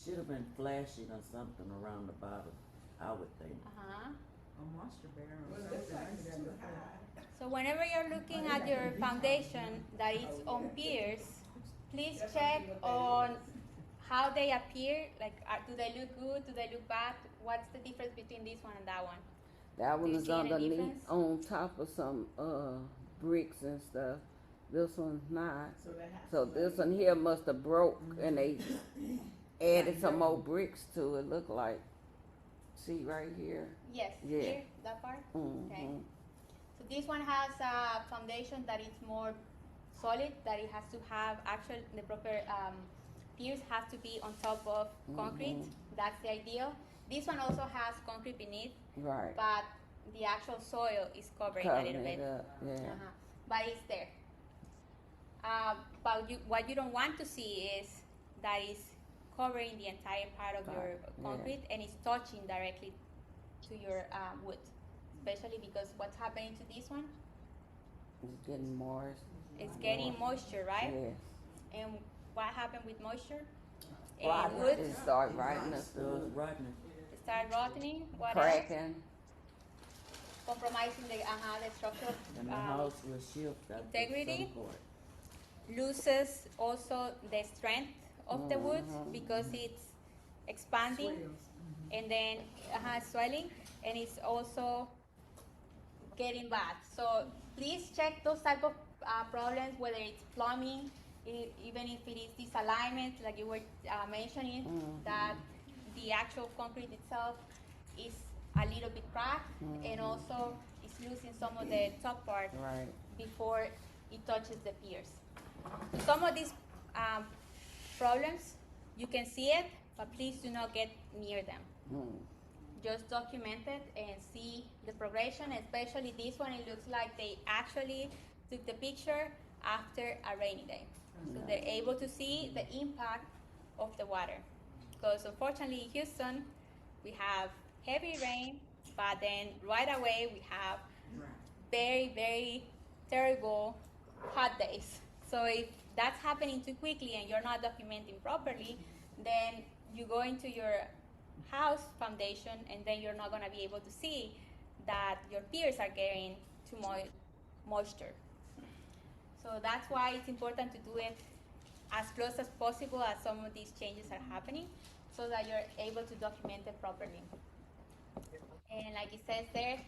Should have been flashing or something around the bottom, I would think. A moisture barrier or something like that. So whenever you're looking at your foundation that is on piers, please check on how they appear. Like, do they look good? Do they look bad? What's the difference between this one and that one? That one you is see any underneath, difference? on top of some bricks and stuff. This one's not. So this one here must have broke and they added some more bricks to it. Look like, see right here. Yes, Yeah. here, that part? Mm-hmm. Okay. So this one has a foundation that is more solid, that it has to have the proper piers have to be on top of concrete. That's the ideal. This one also has concrete beneath, Right. but the actual soil is covering a little Covering bit. it up, yeah. But it's there. But what you don't want to see is that it's covering the entire part of your concrete and it's touching directly to your wood, especially because what's happening to this one? It's getting moist. It's getting moisture, right? Yes. And what happened with moisture? Rotting. And wood It start rotting up So it's rotten. start rotting. What else? cracking. Compromising the structural And the house will shift at integrity. some point. Loses also the strength of the wood because it's expanding and then swelling, and it's also getting bad. So please check those type of problems, whether it's plumbing, even if it is disalignment, like you were mentioning, that the actual concrete itself is a little bit cracked and also it's losing some of the top part Right. before it touches the piers. Some of these problems, you can see it, but please do not get near them. Just document it and see the progression, especially this one. It looks like they actually took the picture after a rainy day. So they're able to see the impact of the water. Because unfortunately in Houston, we have heavy rain, but then right away we have very, very terrible hot days. So if that's happening too quickly and you're not documenting properly, then you go into your house foundation and then you're not going to be able to see that your piers are getting too much moisture. So that's why it's important to do it as close as possible as some of these changes are happening, so that you're able to document it properly. And like it says there,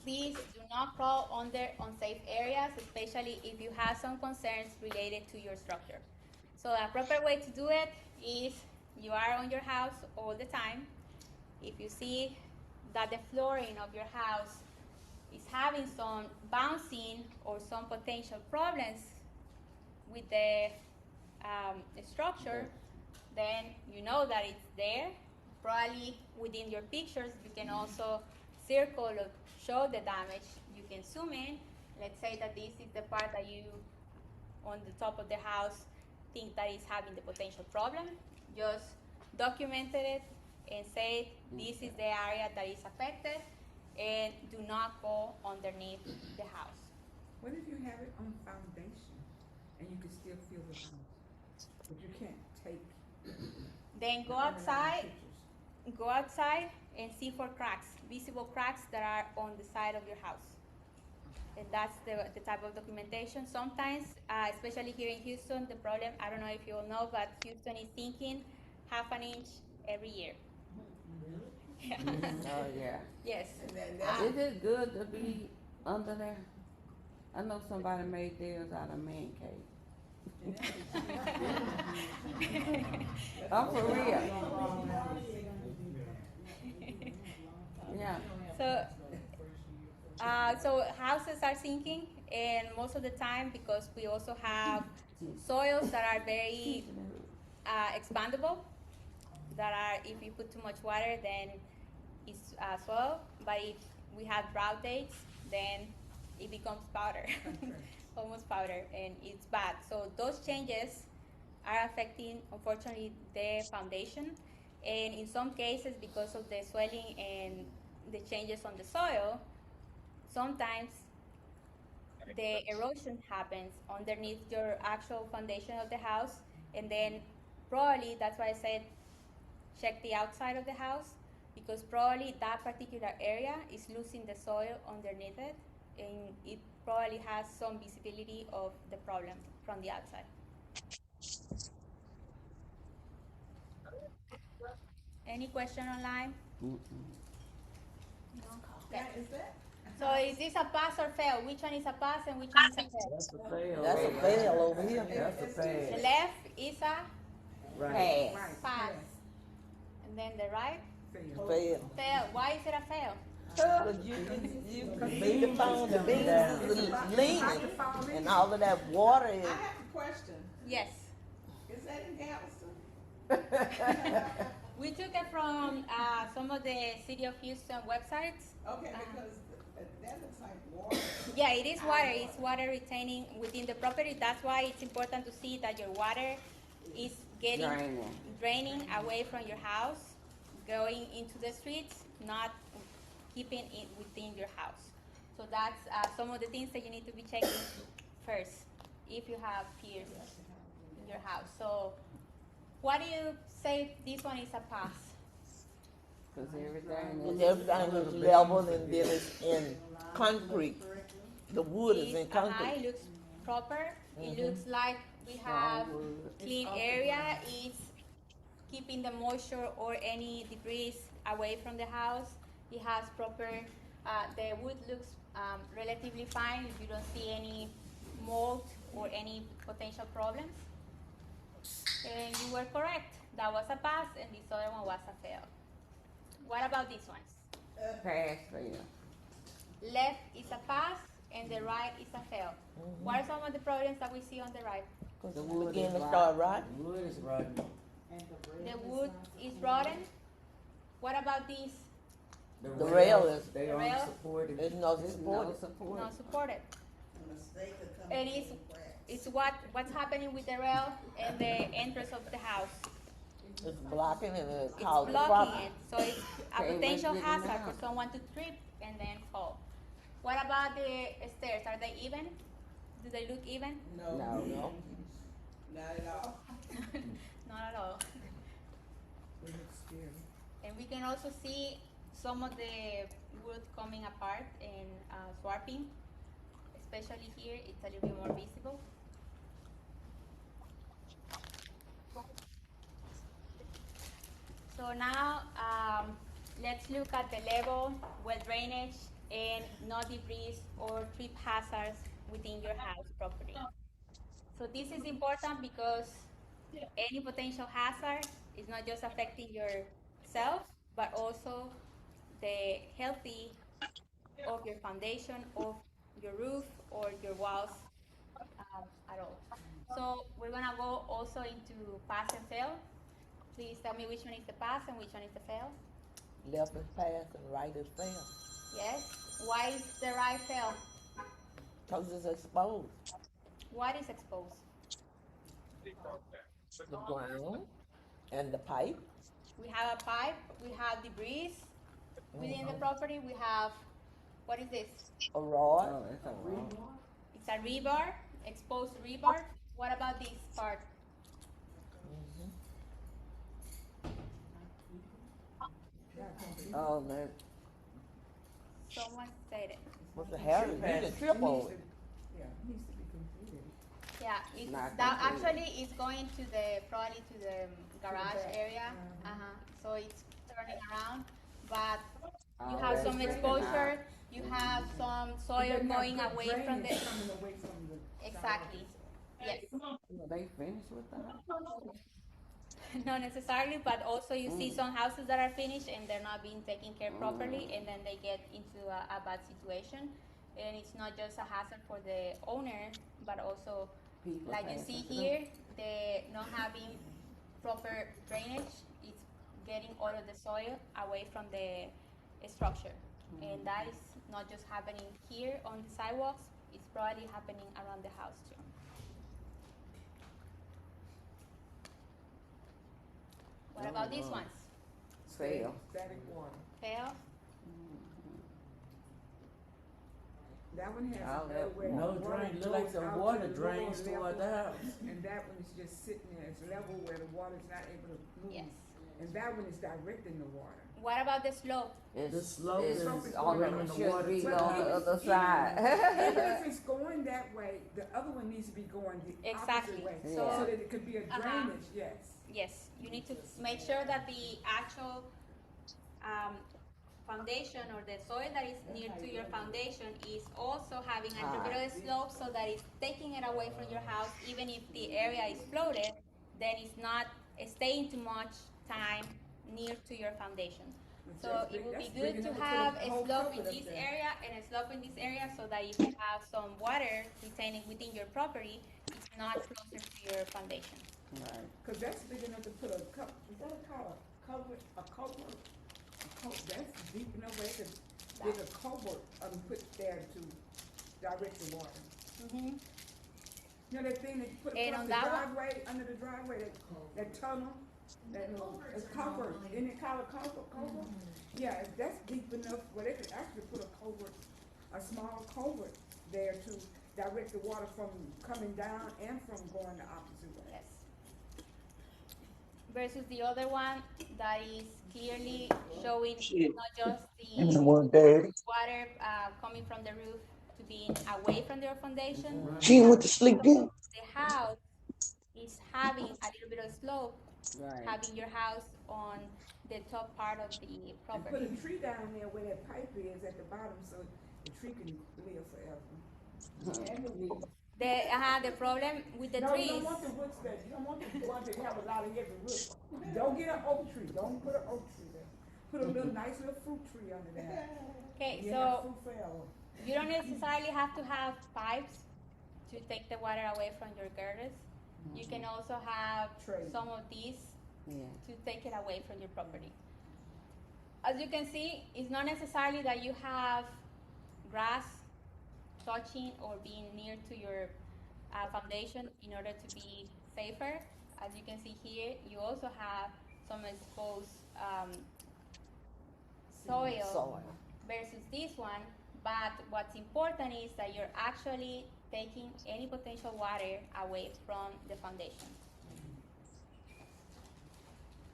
please do not crawl under unsafe areas, especially if you have some concerns related to your structure. So a proper way to do it is you are on your house all the time. If you see that the flooring of your house is having some bouncing or some potential problems with the structure, then you know that it's there. Probably within your pictures, you can also circle or show the damage. You can zoom in. Let's say that this is the part that you, on the top of the house, think that is having the potential problem. Just document it and say this is the area that is affected, and do not go underneath the house. What if you have it on foundation and you can still feel the bounce, but you can't take? Then go outside and see for cracks, visible cracks that are on the side of your house. And that's the type of documentation. Sometimes, especially here in Houston, the problem, I don't know if you all know, but Houston is sinking half an inch every year. Yeah. Oh, yeah. Yes. Is it good to be under there? I know somebody made theirs out of man cave. I'm for real. Yeah. So houses are sinking, and most of the time, because we also have soils that are very expandable, that are, if you put too much water, then it's soil. But if we have drought days, then it becomes powder, almost powder, and it's bad. So those changes are affecting, unfortunately, the foundation. And in some cases, because of the swelling and the changes on the soil, sometimes the erosion happens underneath your actual foundation of the house, and then probably, that's why I said check the outside of the house, because probably that particular area is losing the soil underneath it, and it probably has some visibility of the problem from the outside. Any question online? No? Okay. Is that? So is this a pass or fail? Which one is a pass and which one is a fail? That's a fail. That's a fail over here. That's a The fail. left is a Right. pass, and then the right, Fail. fail. Why is it a fail? But you see the foundation is leaning, and all of that water is. I have a question. Yes. Is that in Galveston? We took it from some of the City of Houston websites. Okay, because that looks like water. Yeah, it is water. It's water retaining within the property. That's why it's important to see that your water is getting draining away from your house, going into the streets, not keeping it within your house. So that's some of the things that you need to be checking first if you have piers in your house. So why do you say this one is a pass? Because everything Because is everything is level and then it's in concrete. The wood is in It concrete. looks proper. It looks like we have clean area. It's keeping the moisture or any debris away from the house. It has proper, the wood looks relatively fine. You don't see any mold or any potential problems. And you were correct. That was a pass and this other one was a fail. What about these ones? pass fail. Left is a pass and the right is a fail. What are some of the problems that we see on the right? Because the wood begin to start rotting. Wood is rotten. The wood is rotten. What about these? The rail is- They The aren't rail? supported. There's no It's support. no support. Not supported. And it's what's happening with the rail and the entrance of the house. It's blocking it and it's It's causing blocking problems. it, so it's a Can't potential get in the hazard for house. someone to trip and then fall. What about the stairs? Are they even? Do they look even? No. No. Not at all. Not at all. It looks scary. And we can also see some of the wood coming apart and swarping, especially here. It's a little bit more visible. So now let's look at the level, well drainage, and no debris or trip hazards within your house property. So this is important because any potential hazard is not just affecting yourself, but also the healthy of your foundation, of your roof, or your walls at all. So we're gonna go also into pass and fail. Please tell me which one is the pass and which one is the fail. Left is pass and right is fail. Yes. Why is the right fail? Because it's exposed. What is exposed? The ground and the pipe. We have a pipe, we have debris within the property, we have, what is this? A rod. Oh, it's a rod. It's a rebar, exposed rebar. What about this part? Oh, that. Someone said it. What's the Harvey? You can trip over it. Yeah, it needs to be completed. Yeah, it's Not that complete. actually it's going to the probably to the garage area. So it's turning around, but you have some exposure. You have some soil going away from the. Coming away from the. Exactly. Yes. Are they finished with that? Not necessarily, but also you see some houses that are finished and they're not being taken care properly, and then they get into a bad situation. And it's not just a hazard for the owner, but also, People like you see here, the not having proper drainage, it's getting all of the soil away from the structure. And that is not just happening here on the sidewalks, it's probably happening around the house too. What about these ones? Fail. Static water. Fail? That one has I'll a let- where no the water drain, look like goes the out to water the drains lower toward the level, house. And that one is just sitting there, it's level where the water's not able to move. Yes. And that one is directing the water. What about the slope? The slope is is on running the the should water be to on the- the other Even side. if it's going that way, the other one needs to be going the Exactly. opposite way. So- So that it could be a drainage, yes. Yes, you need to make sure that the actual foundation or the soil that is near to your foundation is also having a little bit of slope so that it's taking it away from your house. Even if the area is floated, then it's not staying too much time near to your foundation. So it would be good to have a slope in this area and a slope in this area so that if you have some water retaining within your property, it's not closer to your foundation. Right. Cause that's big enough to put a cup, is that called a culvert, that's deep enough where they could dig a culvert, put there to direct the water. Mm-hmm. You know that thing that you put And across on the that one- driveway, under the driveway, that tunnel, that little, it's culvert, isn't it called a culvert? Yeah, if that's deep enough where they could actually put a culvert, a small culvert there to direct the water from coming down and from going the opposite way. Yes. Versus the other one that is clearly showing not just the water coming from the roof to being away from your foundation. She went to sleep then. The house is having a little bit of slope, Right. having your house on the top part of the And put property. a tree down there where that pipe is at the bottom so the tree can live forever. And the weeds. The problem with the No, trees. you don't want the roots that, you don't want the ones that have a lot of heavy roots. Don't get an oak tree, don't put an oak tree there. Put a little nice little fruit tree under there. Okay, You have so fruit forever. you don't necessarily have to have pipes to take the water away from your girders. You can also have Trays. some of these Yeah. to take it away from your property. As you can see, it's not necessarily that you have grass touching or being near to your foundation in order to be safer. As you can see here, you also have some exposed soil versus this one, but what's important is that you're actually taking any potential water away from the foundation.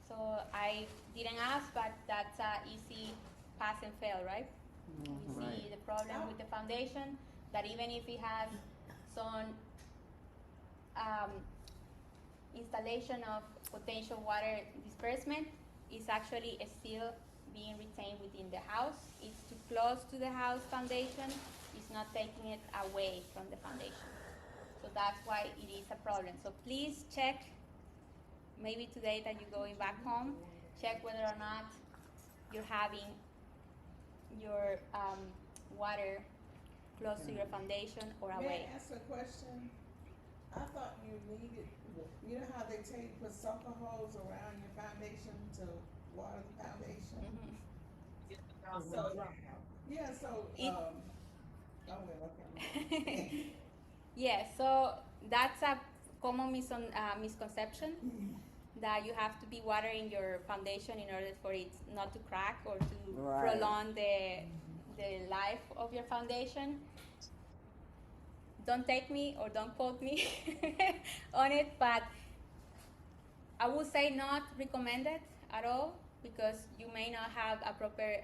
So I didn't ask, but that's a easy pass and fail, right? You see the problem with the foundation, that even if it has some installation of potential water disbursement, it's actually still being retained within the house. It's too close to the house foundation. It's not taking it away from the foundation. So that's why it is a problem. So please check, maybe today that you're going back home, check whether or not you're having your water close to your foundation or away. May I ask a question? I thought you needed, you know how they tell you put sumper holes around your foundation to water the foundation? So, yeah, so, oh, well, okay. Yeah, so that's a common misconception, that you have to be watering your foundation in order for it not to crack or to prolong the life of your foundation. Don't take me or don't quote me on it, but I would say not recommended at all, because you may not have a proper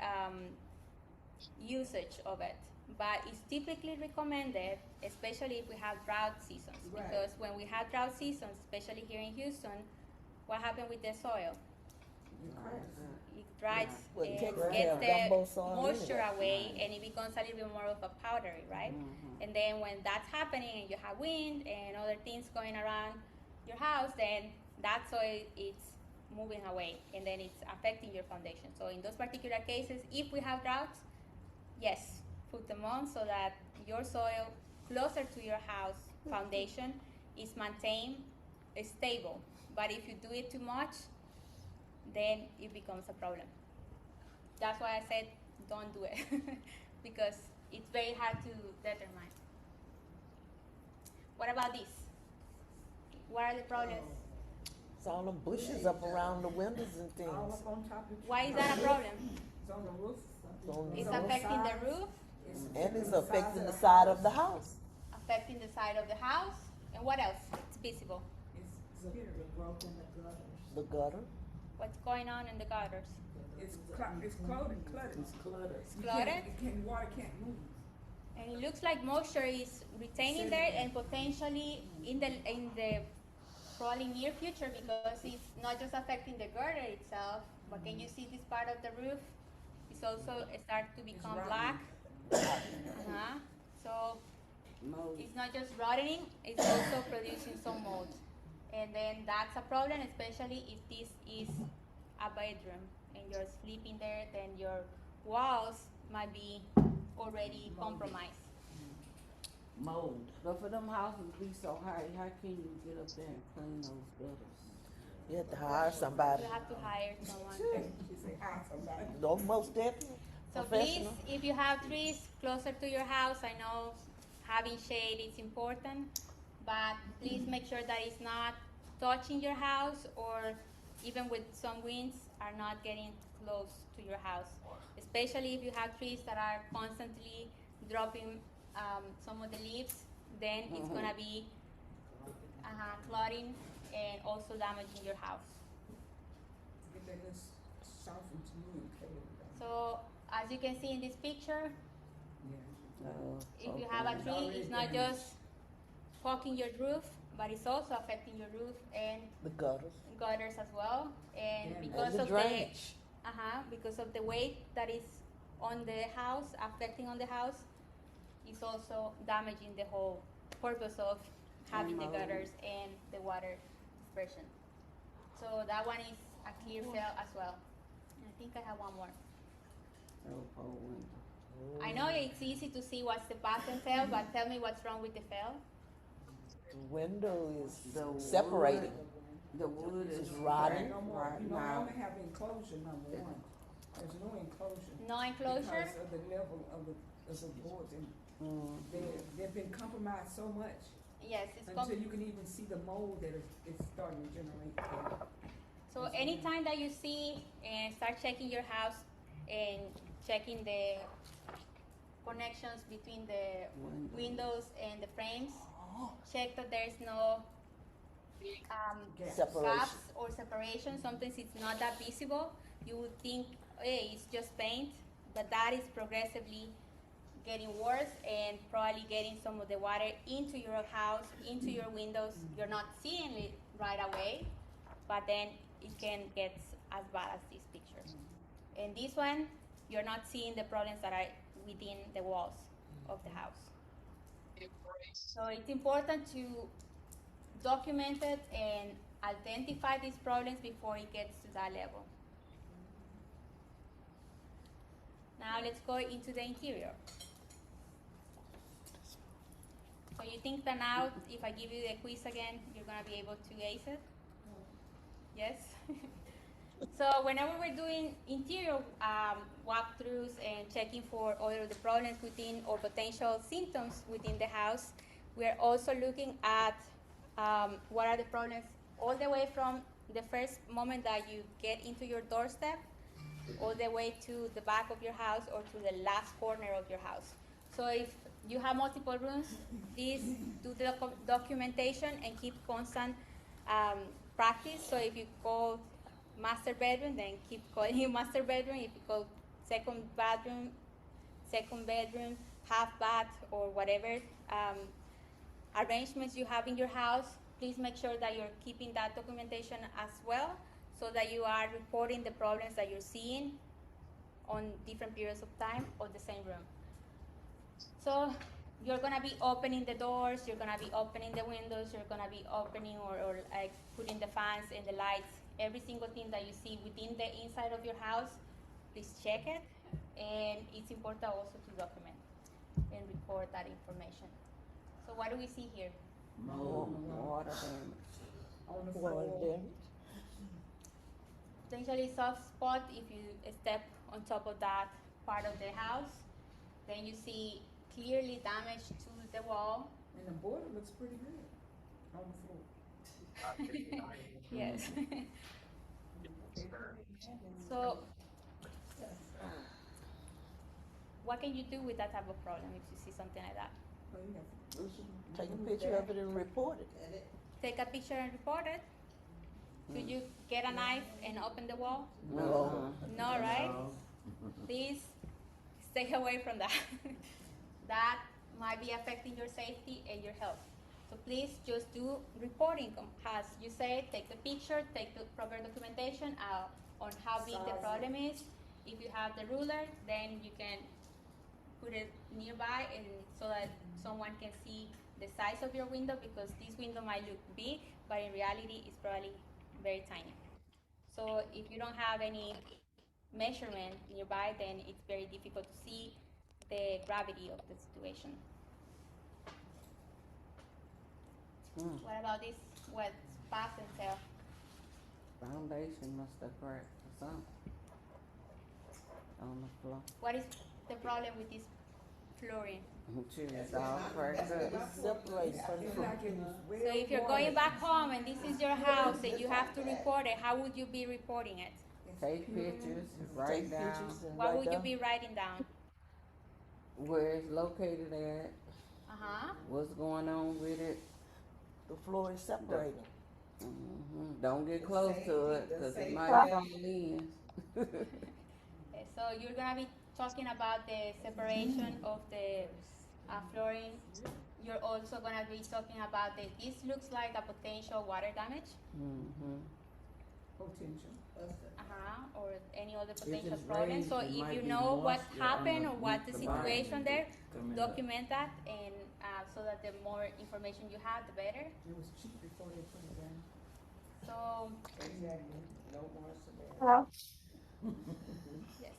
usage of it. But it's typically recommended, especially if we have drought seasons, because when we have drought seasons, especially here in Houston, what happens with the soil? It dries and gets the moisture away, and it becomes a little bit more of a powdery, right? And then when that's happening and you have wind and other things going around your house, then that soil is moving away, and then it's affecting your foundation. So in those particular cases, if we have droughts, yes, put them on so that your soil closer to your house foundation is maintained stable. But if you do it too much, then it becomes a problem. That's why I said don't do it, because it's very hard to determine. What about this? What are the problems? It's all them bushes up around the windows and things. Why is that a problem? It's on the roof. It's affecting the roof, And it's affecting the side of the house. affecting the side of the house, and what else? It's visible. It's growth in the gutters. The gutter. What's going on in the gutters? It's cluttered. It's cluttered. It's You cluttered, water can't move. and it looks like moisture is retaining there, and potentially in the probably near future, because it's not just affecting the gutter itself, but can you see this part of the roof? It's also start to become black. So it's not just rotting, it's also producing some mold. And then that's a problem, especially if this is a bedroom and you're sleeping there, then your walls might be already compromised. Mold. But for them houses be so high, how can you get up there and clean those gutters? You have to hire somebody. You have to hire someone. She say, hire somebody. No, most definitely. So please, if you have trees closer to your house, I know having shade is important, but please make sure that it's not touching your house, or even with some winds, are not getting close to your house. Especially if you have trees that are constantly dropping some of the leaves, then it's gonna be clouding and also damaging your house. Get that little soften to you and cut it down. So as you can see in this picture, Yeah. if you have a tree, it's not just poking your roof, but it's also affecting your roof and The gutters. gutters as well. And Yeah, because And the of drainage. because of the weight that is on the house, affecting on the house, it's also damaging the whole purpose of having the gutters and the water dispersion. So that one is a clear fail as well. And I think I have one more. I know it's easy to see what's the pass and fail, but tell me what's wrong with the fail. The window is The separating. The wood is It's rotting. No more. Right You now. only have enclosure number one. There's no enclosure. No enclosure? Because of the level of the boards, and they've been compromised so much Yes, until you can even see the mold that it's starting to generate. So anytime that you see and start checking your house and checking the connections between the windows and the frames, check that there's no gaps or separation. Sometimes it's not that visible. You would think, hey, it's just paint, but that is progressively getting worse and probably getting some of the water into your house, into your windows. You're not seeing it right away, but then it can get as bad as this picture. And this one, you're not seeing the problems that are within the walls of the house. So it's important to document it and identify these problems before it gets to that level. Now let's go into the interior. So you think that now, if I give you the quiz again, you're gonna be able to ace it? Yes? So whenever we're doing interior walkthroughs and checking for all of the problems within or potential symptoms within the house, we're also looking at what are the problems all the way from the first moment that you get into your doorstep all the way to the back of your house or to the last corner of your house. So if you have multiple rooms, please do the documentation and keep constant practice. So if you call master bedroom, then keep calling it master bedroom. If you call second bedroom, half bath, or whatever arrangements you have in your house, please make sure that you're keeping that documentation as well, so that you are reporting the problems that you're seeing on different periods of time on the same room. So you're gonna be opening the doors, you're gonna be opening the windows, you're gonna be opening or like putting the fans and the lights, every single thing that you see within the inside of your house, please check it. And it's important also to document and record that information. So what do we see here? Water damage. On the Water floor. damage. Potentially soft spot if you step on top of that part of the house. Then you see clearly damage to the wall. And the border looks pretty good on the floor. Yes. So what can you do with that type of problem if you see something like that? Oh, you have to Take a picture of it and report it. Take a picture and report it. Could you get a knife and open the wall? No. No, right? Please stay away from that. That might be affecting your safety and your health. So please just do reporting. As you say, take the picture, take the proper documentation on how big the problem is. If you have the ruler, then you can put it nearby and so that someone can see the size of your window, because this window might look big, but in reality it's probably very tiny. So if you don't have any measurement nearby, then it's very difficult to see the gravity of the situation. What about this wet pass and sell? Foundation must have cracked or something on the floor. What is the problem with this flooring? It's all cracked up. It's separated from the It's floor. like it was well So if you're watered. going back home and this is your house and you have to report it, how would you be reporting it? Take pictures, write Take down pictures and What write would you down. be writing down? where it's located at, Uh-huh. what's going on with it. The floor is separated. Don't get close to it, cause it might Right. fall in. Okay, so you're gonna be talking about the separation of the flooring. You're also gonna be talking about this looks like a potential water damage. Potential. Or any other If potential it's problem. raised, So it if might you be know what moisture happened or what the underneath the bottom situation there, coming up. document that, and so that the more information you have, the better. It was cheap before they put it down. So Exactly, no more severe. Hello? yes.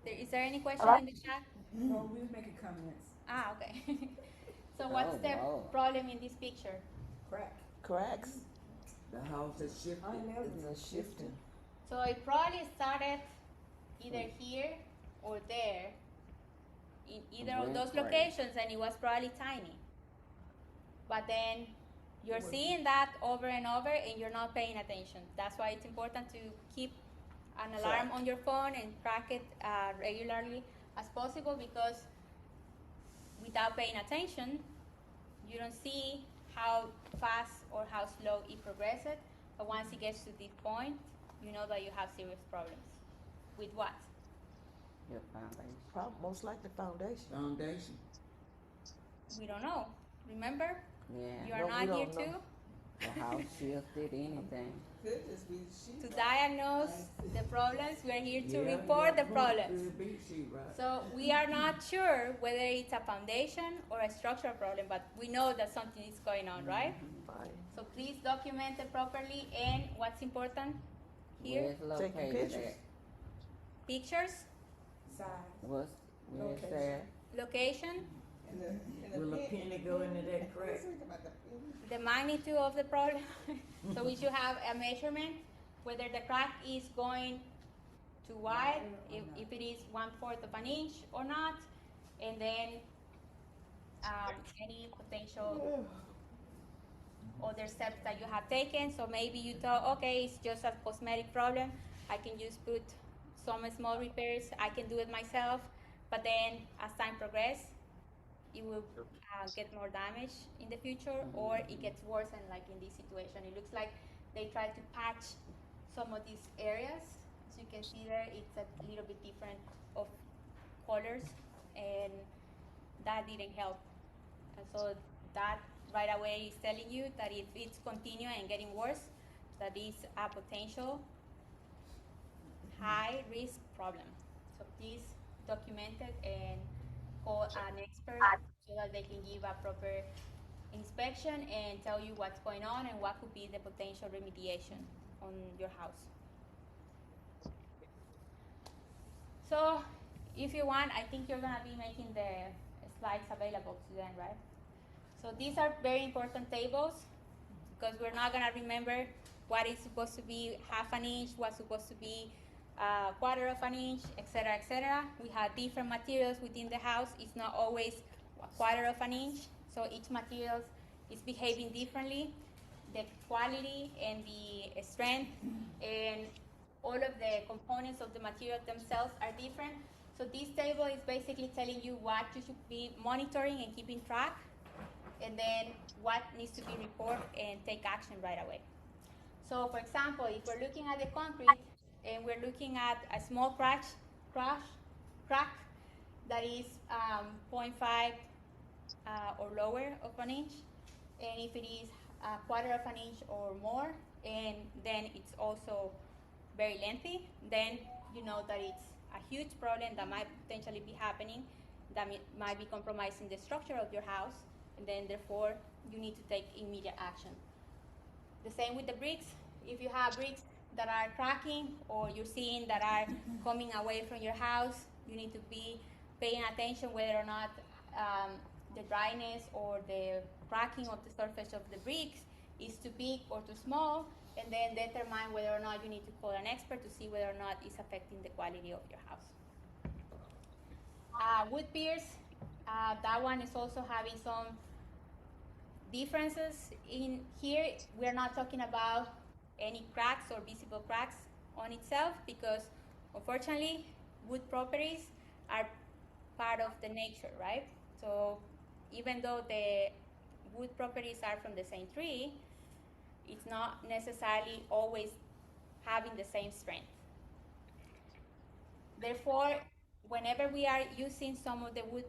Is there any question Hello? in the chat? No, we was making comments. Okay. So what's Oh, the wow. problem in this picture? Crack. Cracks. The house is shifted. Unlevel. It's a shifting. So it probably started either here or there, in either of Went those right. locations, and it was probably tiny. But then you're seeing that over and over and you're not paying attention. That's why it's important to keep an alarm on your phone and track it regularly as possible, because without paying attention, you don't see how fast or how slow it progresses. But once it gets to this point, you know that you have serious problems. With what? Your foundation. Most like the foundation. Foundation. We don't know. Remember? Yeah. You are No, we not here don't know. to The house shifted, anything. Could just be sheet. to diagnose the problems. We are here to Yeah, report yeah, the problems. could be sheetrock. So we are not sure whether it's a foundation or a structural problem, but we know that something is going on, right? Right. So please document it properly, and what's important here? Where's located Taking pictures. at? Pictures, Size. Where's Location. there? location, Will a penny go into that crack? the magnitude of the problem. So we should have a measurement, whether the crack is going too wide, if it is 1/4 of an inch or not, and then any potential other steps that you have taken. So maybe you thought, okay, it's just a cosmetic problem, I can just put some small repairs, I can do it myself. But then as time progresses, it will get more damage in the future, or it gets worse. And like in this situation, it looks like they tried to patch some of these areas. As you can see there, it's a little bit different of colors, and that didn't help. And so that right away is telling you that if it's continuing and getting worse, that is a potential high risk problem. So please document it and call an expert so that they can give a proper inspection and tell you what's going on and what could be the potential remediation on your house. So if you want, I think you're gonna be making the slides available to them, right? So these are very important tables, because we're not gonna remember what is supposed to be 1/2 inch, what's supposed to be 1/4 inch, etc., etc. We have different materials within the house. It's not always 1/4 inch, so each material is behaving differently. The quality and the strength and all of the components of the material themselves are different. So this table is basically telling you what you should be monitoring and keeping track, and then what needs to be reported and take action right away. So for example, if we're looking at the concrete and we're looking at a small crack that is 0.5 or lower of an inch, and if it is 1/4 inch or more, and then it's also very lengthy, then you know that it's a huge problem that might potentially be happening, that might be compromising the structure of your house, and then therefore you need to take immediate action. The same with the bricks. If you have bricks that are cracking, or you're seeing that are coming away from your house, you need to be paying attention whether or not the dryness or the cracking of the surface of the bricks is too big or too small, and then determine whether or not you need to call an expert to see whether or not it's affecting the quality of your house. Wood piers, that one is also having some differences. In here, we're not talking about any cracks or visible cracks on itself, because unfortunately wood properties are part of the nature, right? So even though the wood properties are from the same tree, it's not necessarily always having the same strength. Therefore, whenever we are using some of the wood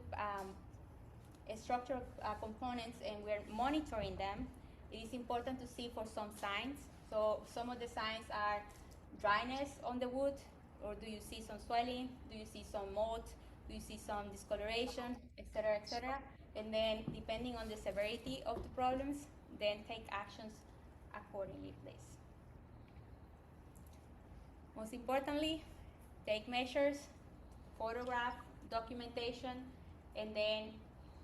structural components and we're monitoring them, it is important to see for some signs. So some of the signs are dryness on the wood, or do you see some swelling, do you see some mold, do you see some discoloration, etc., etc. And then depending on the severity of the problems, then take actions accordingly, please. Most importantly, take measures, photograph, documentation, and then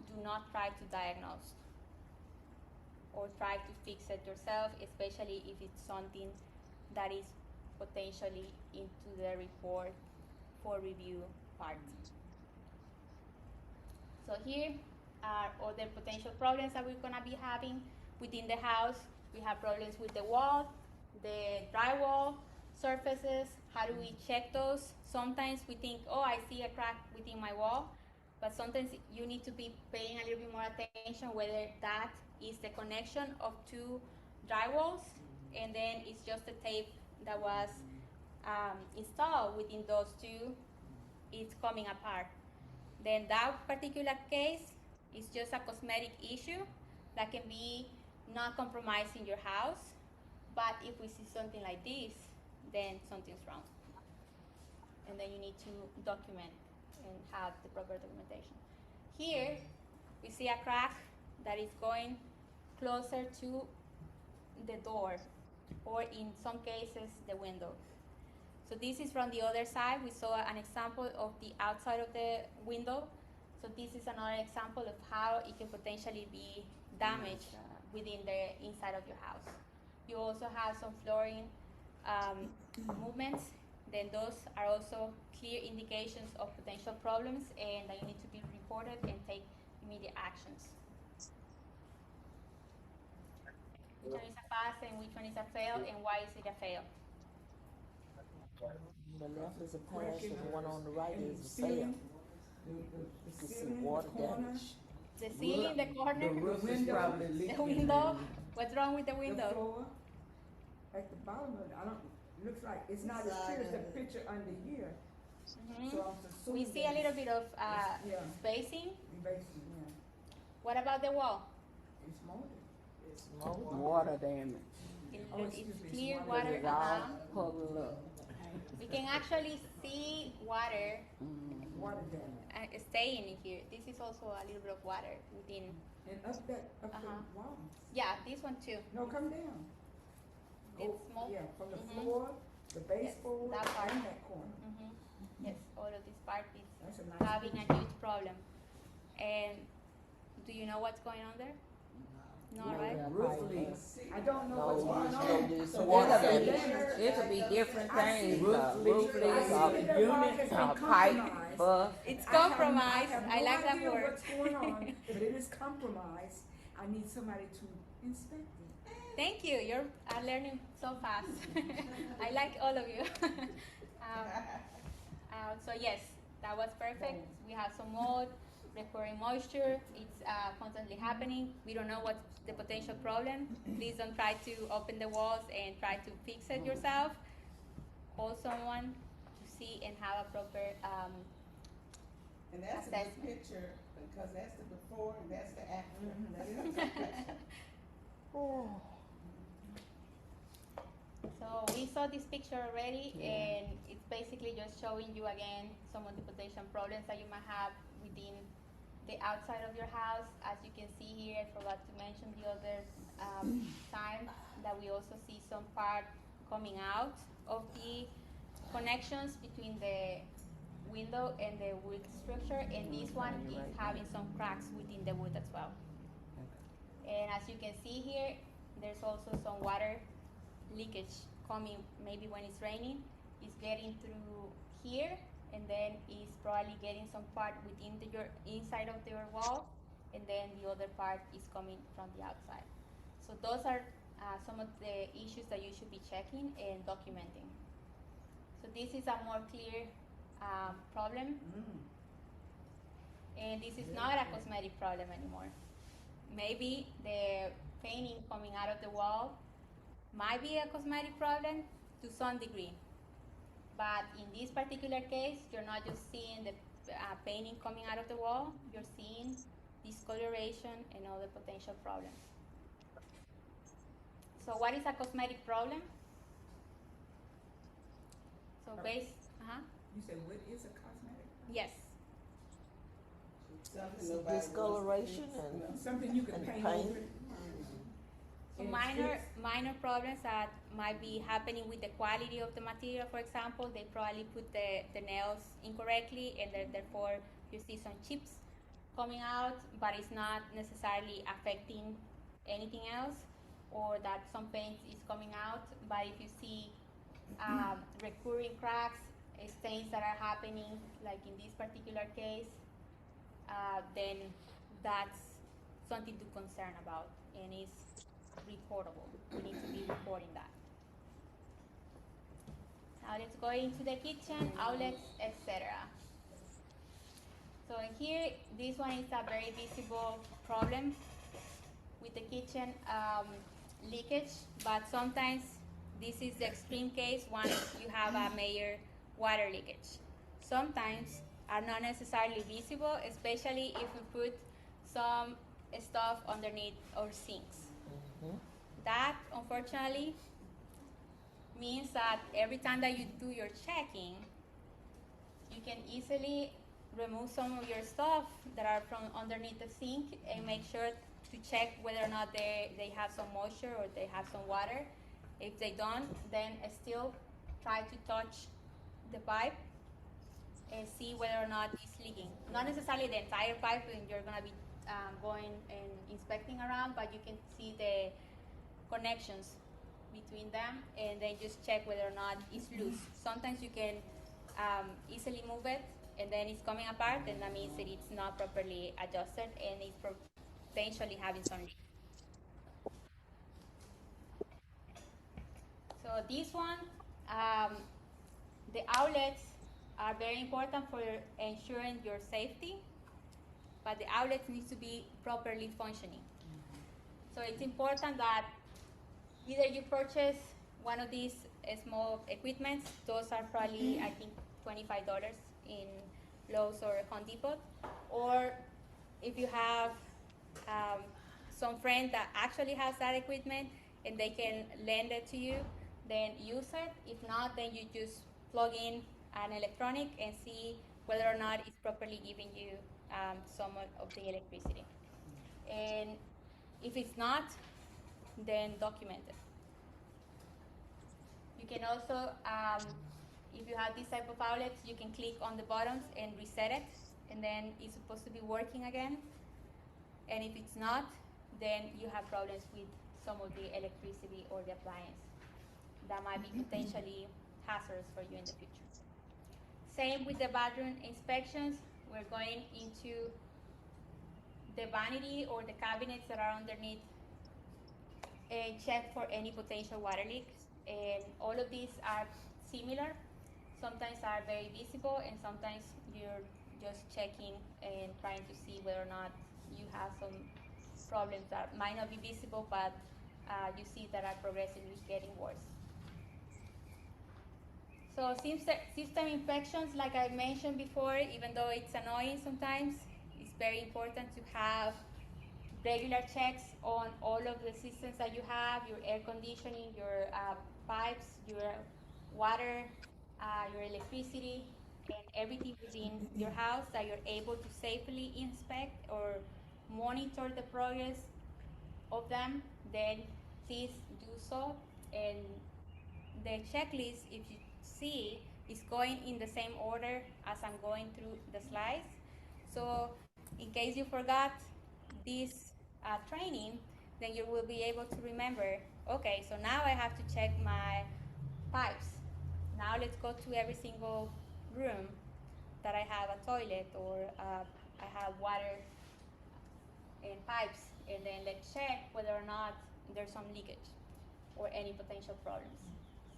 do not try to diagnose or try to fix it yourself, especially if it's something that is potentially into the report before review part. So here are other potential problems that we're gonna be having within the house. We have problems with the wall, the drywall surfaces. How do we check those? Sometimes we think, oh, I see a crack within my wall, but sometimes you need to be paying a little bit more attention whether that is the connection of two drywalls, and then it's just the tape that was installed within those two, it's coming apart. Then that particular case is just a cosmetic issue that can be not compromising your house. But if we see something like this, then something's wrong. And then you need to document and have the proper documentation. Here, we see a crack that is going closer to the door, or in some cases, the window. So this is from the other side. We saw an example of the outside of the window. So this is another example of how it can potentially be damaged within the inside of your house. You also have some flooring movements. Then those are also clear indications of potential problems and that you need to be reported and take immediate actions. Which one is a pass and which one is a fail, and why is it a fail? The left is a pass, and the one on the right And is the a fail. ceiling, You can see ceiling, water the corner. damage. The ceiling, the corner, The roof is window, probably the leaking. window. What's wrong with the The window? floor, at the bottom of it, looks like it's not as clear as the picture under here. Mhm. So I'm assuming. We see a little bit of yeah. spacing. Basically, yeah, What about the wall? it's molded. It's water damage. Oh, excuse It's me, clear it's water. It's all puddled up. We can actually see water Water damage. staying in here. This is also a little bit of water within. And up the wall. Yeah, this one too. No, come down. It's small. Yeah, from the Mhm. floor, the baseboard, that part. and that corner. Mhm. Yes, all of this part is That's a nice having a picture. huge problem. And do you know what's going on there? No, right? Roof leaks. I don't know No, what's going on. so this So water there's a damage. letter- It could be different I see things, roof roof leaks, I leaks, see a that the wall unit, has been a pipe compromised. bust. It's I have compromised. I no like that idea word. what's going on, but it is compromised. I need somebody to inspect it. Thank you. You're learning so fast. I like all of you. So yes, that was perfect. We have some mold, recurring moisture. It's constantly happening. We don't know what's the potential problem. Please don't try to open the walls and try to fix it yourself. Call someone to see and have a proper And that's a good assessment. picture, because that's the before and that's the after. So we saw this picture already, and it's basically just showing you again some of the potential problems that you might have within the outside of your house. As you can see here, I forgot to mention the other time that we also see some part coming out of the connections between the window and the wood structure, and this one is having some cracks within the wood as well. And as you can see here, there's also some water leakage coming maybe when it's raining. It's getting through here, and then it's probably getting some part within your inside of your wall, and then the other part is coming from the outside. So those are some of the issues that you should be checking and documenting. So this is a more clear problem, and this is not a cosmetic problem anymore. Maybe the painting coming out of the wall might be a cosmetic problem to some degree, but in this particular case, you're not just seeing the painting coming out of the wall, you're seeing discoloration and other potential problems. So what is a cosmetic problem? So You said what is a cosmetic? yes. Something nobody wants to Discoloration fix. and Something you can And paint paint. over. So And minor problems that might be happening with the quality of the material, for example, they probably put the nails incorrectly, and therefore you see some chips coming out, but it's not necessarily affecting anything else, or that some paint is coming out. But if you see recurring cracks stains that are happening, like in this particular case, then that's something to concern about, and it's reportable. We need to be reporting that. Now let's go into the kitchen, outlets, etc. So here, this one is a very visible problem with the kitchen leakage, but sometimes this is the extreme case when you have a major water leakage. Sometimes are not necessarily visible, especially if we put some stuff underneath our sinks. That, unfortunately, means that every time that you do your checking, you can easily remove some of your stuff that are from underneath the sink and make sure to check whether or not they have some moisture or they have some water. If they don't, then still try to touch the pipe and see whether or not it's leaking. Not necessarily the entire pipe, and you're gonna be going and inspecting around, but you can see the connections between them, and then just check whether or not it's loose. Sometimes you can easily move it, and then it's coming apart, and that means that it's not properly adjusted, and it's potentially having some leak. So this one, the outlets are very important for ensuring your safety, but the outlets need to be properly functioning. So it's important that either you purchase one of these small equipments. Those are probably, I think, $25 in Lowe's or Home Depot. Or if you have some friend that actually has that equipment and they can lend it to you, then use it. If not, then you just plug in an electronic and see whether or not it's properly giving you some of the electricity. And if it's not, then document it. You can also, if you have this type of outlets, you can click on the buttons and reset it, and then it's supposed to be working again. And if it's not, then you have problems with some of the electricity or the appliance. That might be potentially hazardous for you in the future. Same with the bathroom inspections. We're going into the vanity or the cabinets that are underneath and check for any potential water leaks. And all of these are similar. Sometimes are very visible, and sometimes you're just checking and trying to see whether or not you have some problems that might not be visible, but you see that are progressively getting worse. So system inspections, like I mentioned before, even though it's annoying sometimes, it's very important to have regular checks on all of the systems that you have, your air conditioning, your pipes, your water, your electricity, and everything within your house that you're able to safely inspect or monitor the progress of them, then please do so. And the checklist, if you see, is going in the same order as I'm going through the slides. So in case you forgot this training, then you will be able to remember, okay, so now I have to check my pipes. Now let's go to every single room that I have a toilet or I have water and pipes, and then let's check whether or not there's some leakage or any potential problems,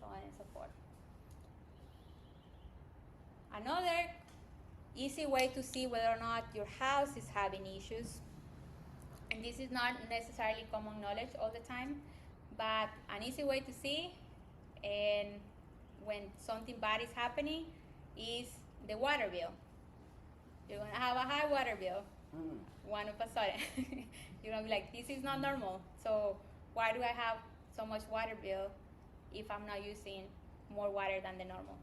so on and so forth. Another easy way to see whether or not your house is having issues, and this is not necessarily common knowledge all the time, but an easy way to see, and when something bad is happening, is the water bill. You're gonna have a high water bill one of a sudden. You're gonna be like, this is not normal. So why do I have so much water bill if I'm not using more water than the normal?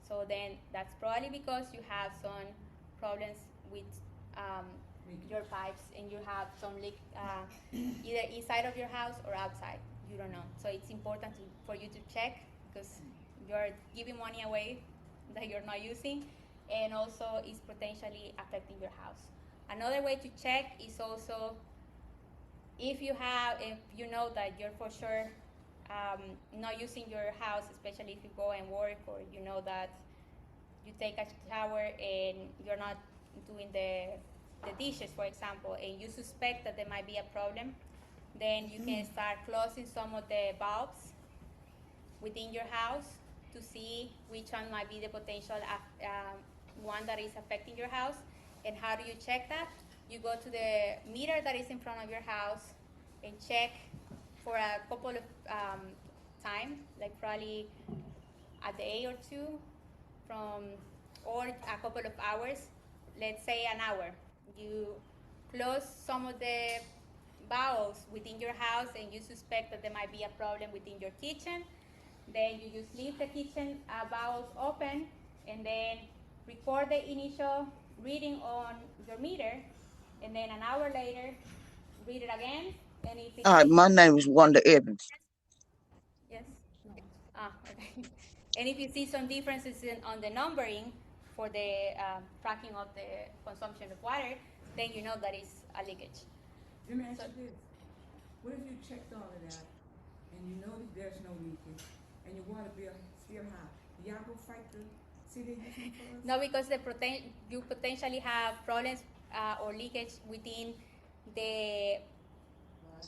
So then that's probably because you have some problems with your pipes, and you have some leak either inside of your house or outside. You don't know. So it's important for you to check, because you're giving money away that you're not using, and also it's potentially affecting your house. Another way to check is also if you know that you're for sure not using your house, especially if you go and work, or you know that you take a shower and you're not doing the dishes, for example, and you suspect that there might be a problem, then you can start closing some of the bulbs within your house to see which one might be the potential one that is affecting your house. And how do you check that? You go to the meter that is in front of your house and check for a couple of time, like probably a day or two, or a couple of hours, let's say an hour. You close some of the valves within your house and you suspect that there might be a problem within your kitchen. Then you just leave the kitchen valves open and then record the initial reading on your meter, and then an hour later read it again. And if it Hi, my name is Wanda Evans. yes. Okay. And if you see some differences on the numbering for the tracking of the consumption of water, then you know that it's a leakage. Let me ask you this. What if you checked all of that and you know that there's no leakage and your water bill still high? Y'all go fight the city for us? No, because you potentially have problems or leakage within the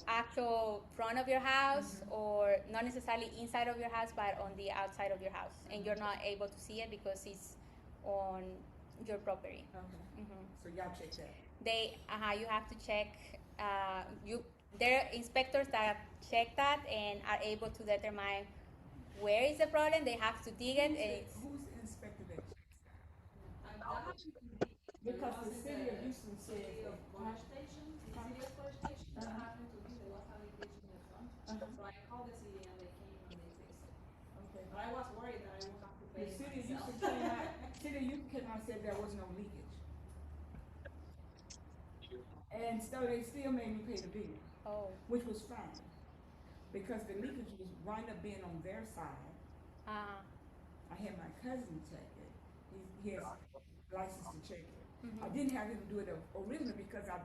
actual front of your house, or not necessarily inside of your house, but on the outside of your house, and you're not able to see it because it's on your property. Okay. So y'all check that. You have to check. There are inspectors that check that and are able to determine where is the problem. They have to dig it. Who's the inspector that checks that? Because the city of Houston says that Fire station, the city of fire station, that happened to me, there was a leakage in the front. So I called the city and they came and they fixed it. Okay. But I was worried that I would have to pay The city of myself. Houston came out, city of Houston came out and said there was no leakage. And so they still made me pay the bill. Oh. Which was fine. Because the leakage was wind up being on their side. I had my cousin check it. He has license to check it. I didn't have him do it originally because I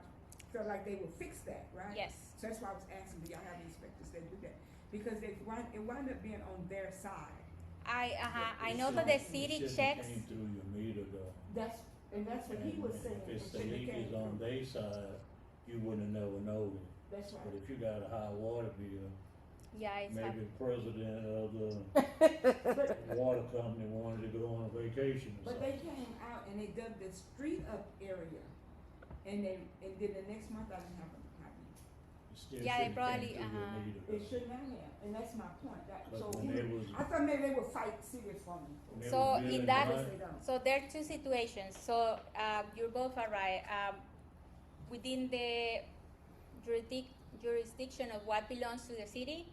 felt like they would fix that, right? Yes. So that's why I was asking, do y'all have inspectors that do that? Because it wound up being on their side. I know that the city checks. Came through your meter though. That's what he was saying. If it's the leak is on their side, you wouldn't never know it. That's right. But if you got a high water bill, Yeah, maybe the president of the water company wanted to go on a vacation or But something. they came out and they dug the street up area, and then the next month I didn't have a copy. Yeah, they probably, It should not have, and that's my point. But So when they was- I thought maybe they would fight cities for me. When they So was in building that, the- so there are two situations. So you're both are right. Within the jurisdiction of what belongs to the city,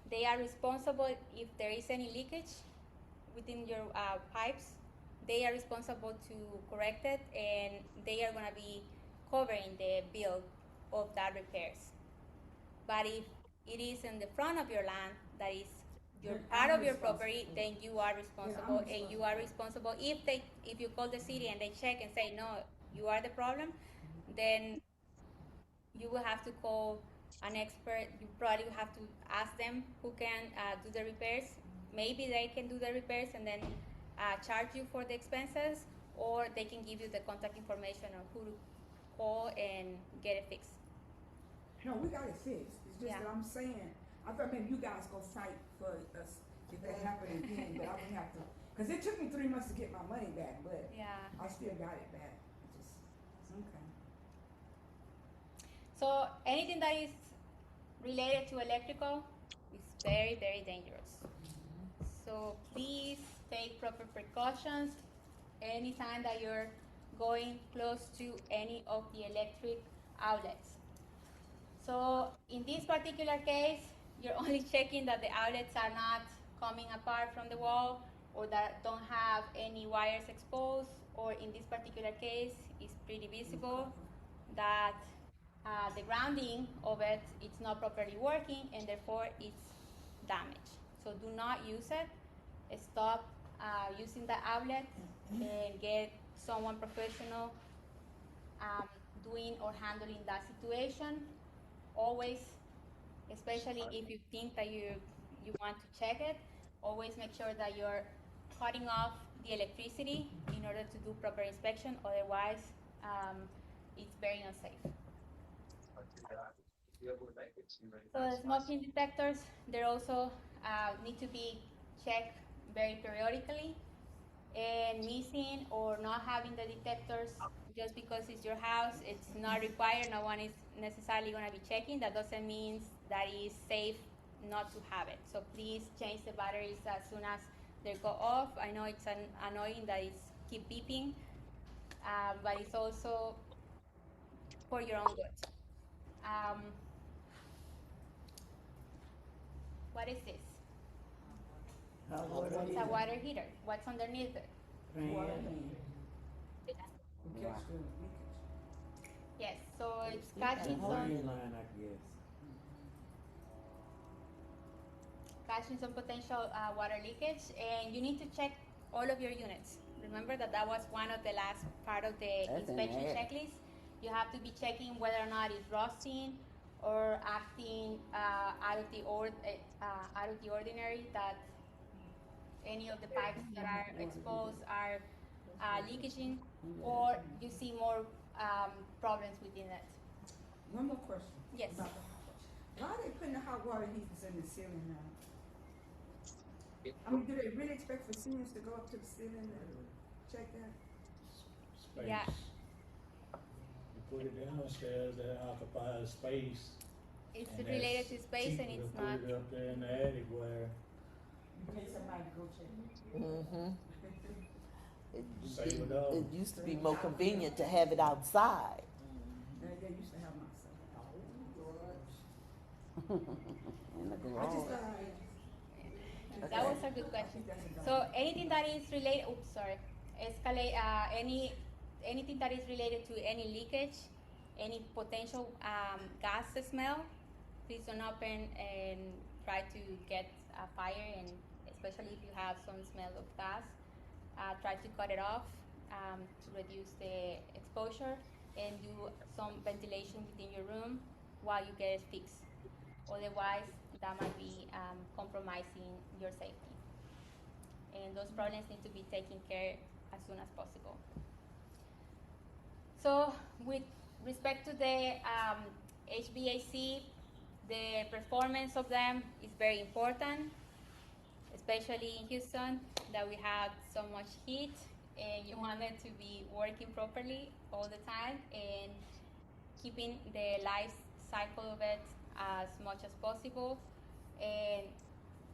they are responsible if there is any leakage within your pipes. They are responsible to correct it, and they are going to be covering the bill of that repairs. But if it is in the front of your land, that is your Then part I'm of your responsible. property, then you are responsible, and you are responsible. If you call the city and they check and say no, you are the problem, then you will have to call an expert. You probably will have to ask them who can do the repairs. Maybe they can do the repairs and then charge you for the expenses, or they can give you the contact information of who to call and get it fixed. No, we got it fixed. It's just that I'm saying, I thought maybe you guys go fight for us if that happened again, but I wouldn't have to. Because it took me 3 months to get my money back, but I still got it back. Okay. So anything that is related to electrical is very, very dangerous. So please take proper precautions anytime that you're going close to any of the electric outlets. So in this particular case, you're only checking that the outlets are not coming apart from the wall, or that don't have any wires exposed, or in this particular case, it's pretty visible that the grounding of it is not properly working, and therefore it's damaged. So do not use it. Stop using the outlet and get someone professional doing or handling that situation. Always, especially if you think that you want to check it, always make sure that you're cutting off the electricity in order to do proper inspection. Otherwise, it's very unsafe. So the smoking detectors, they also need to be checked very periodically. And missing or not having the detectors just because it's your house, it's not required. No one is necessarily going to be checking. That doesn't mean that it's safe not to have it. So please change the batteries as soon as they go off. I know it's annoying that it's keep beeping, but it's also for your own good. What is this? It's a water heater. What's underneath it? Water Fan. main. We catch the leakage. Yes, so it's catching some Line, I guess. potential water leakage, and you need to check all of your units. Remember that was one of the last part of the That's an inspection ad. checklist. You have to be checking whether or not it's rusting or acting out of the ordinary, that any of the pipes that are exposed are leaking, or you see more problems within it. One more question. Yes. About the hot water. Why are they putting the hot water heaters in the ceiling now? I mean, do they really expect for seniors to go up to the ceiling and check that? Space. Yeah. You put it downstairs, that occupies space. It's and related that's to space and cheaper it's to not. put it up there in the attic where In case somebody go check. Mm-hmm. Save it all. It used to be more convenient to have it outside. They used to have my son. In the I just garage. thought That was a good question. So anything that is related, anything that is related to any leakage, any potential gas smell, please don't open and try to get a fire, and especially if you have some smell of gas, try to cut it off to reduce the exposure, and do some ventilation within your room while you get it fixed. Otherwise, that might be compromising your safety. And those problems need to be taken care as soon as possible. So with respect to the HVAC, the performance of them is very important, especially in Houston, that we have so much heat, and you want it to be working properly all the time, and keeping the life cycle of it as much as possible. And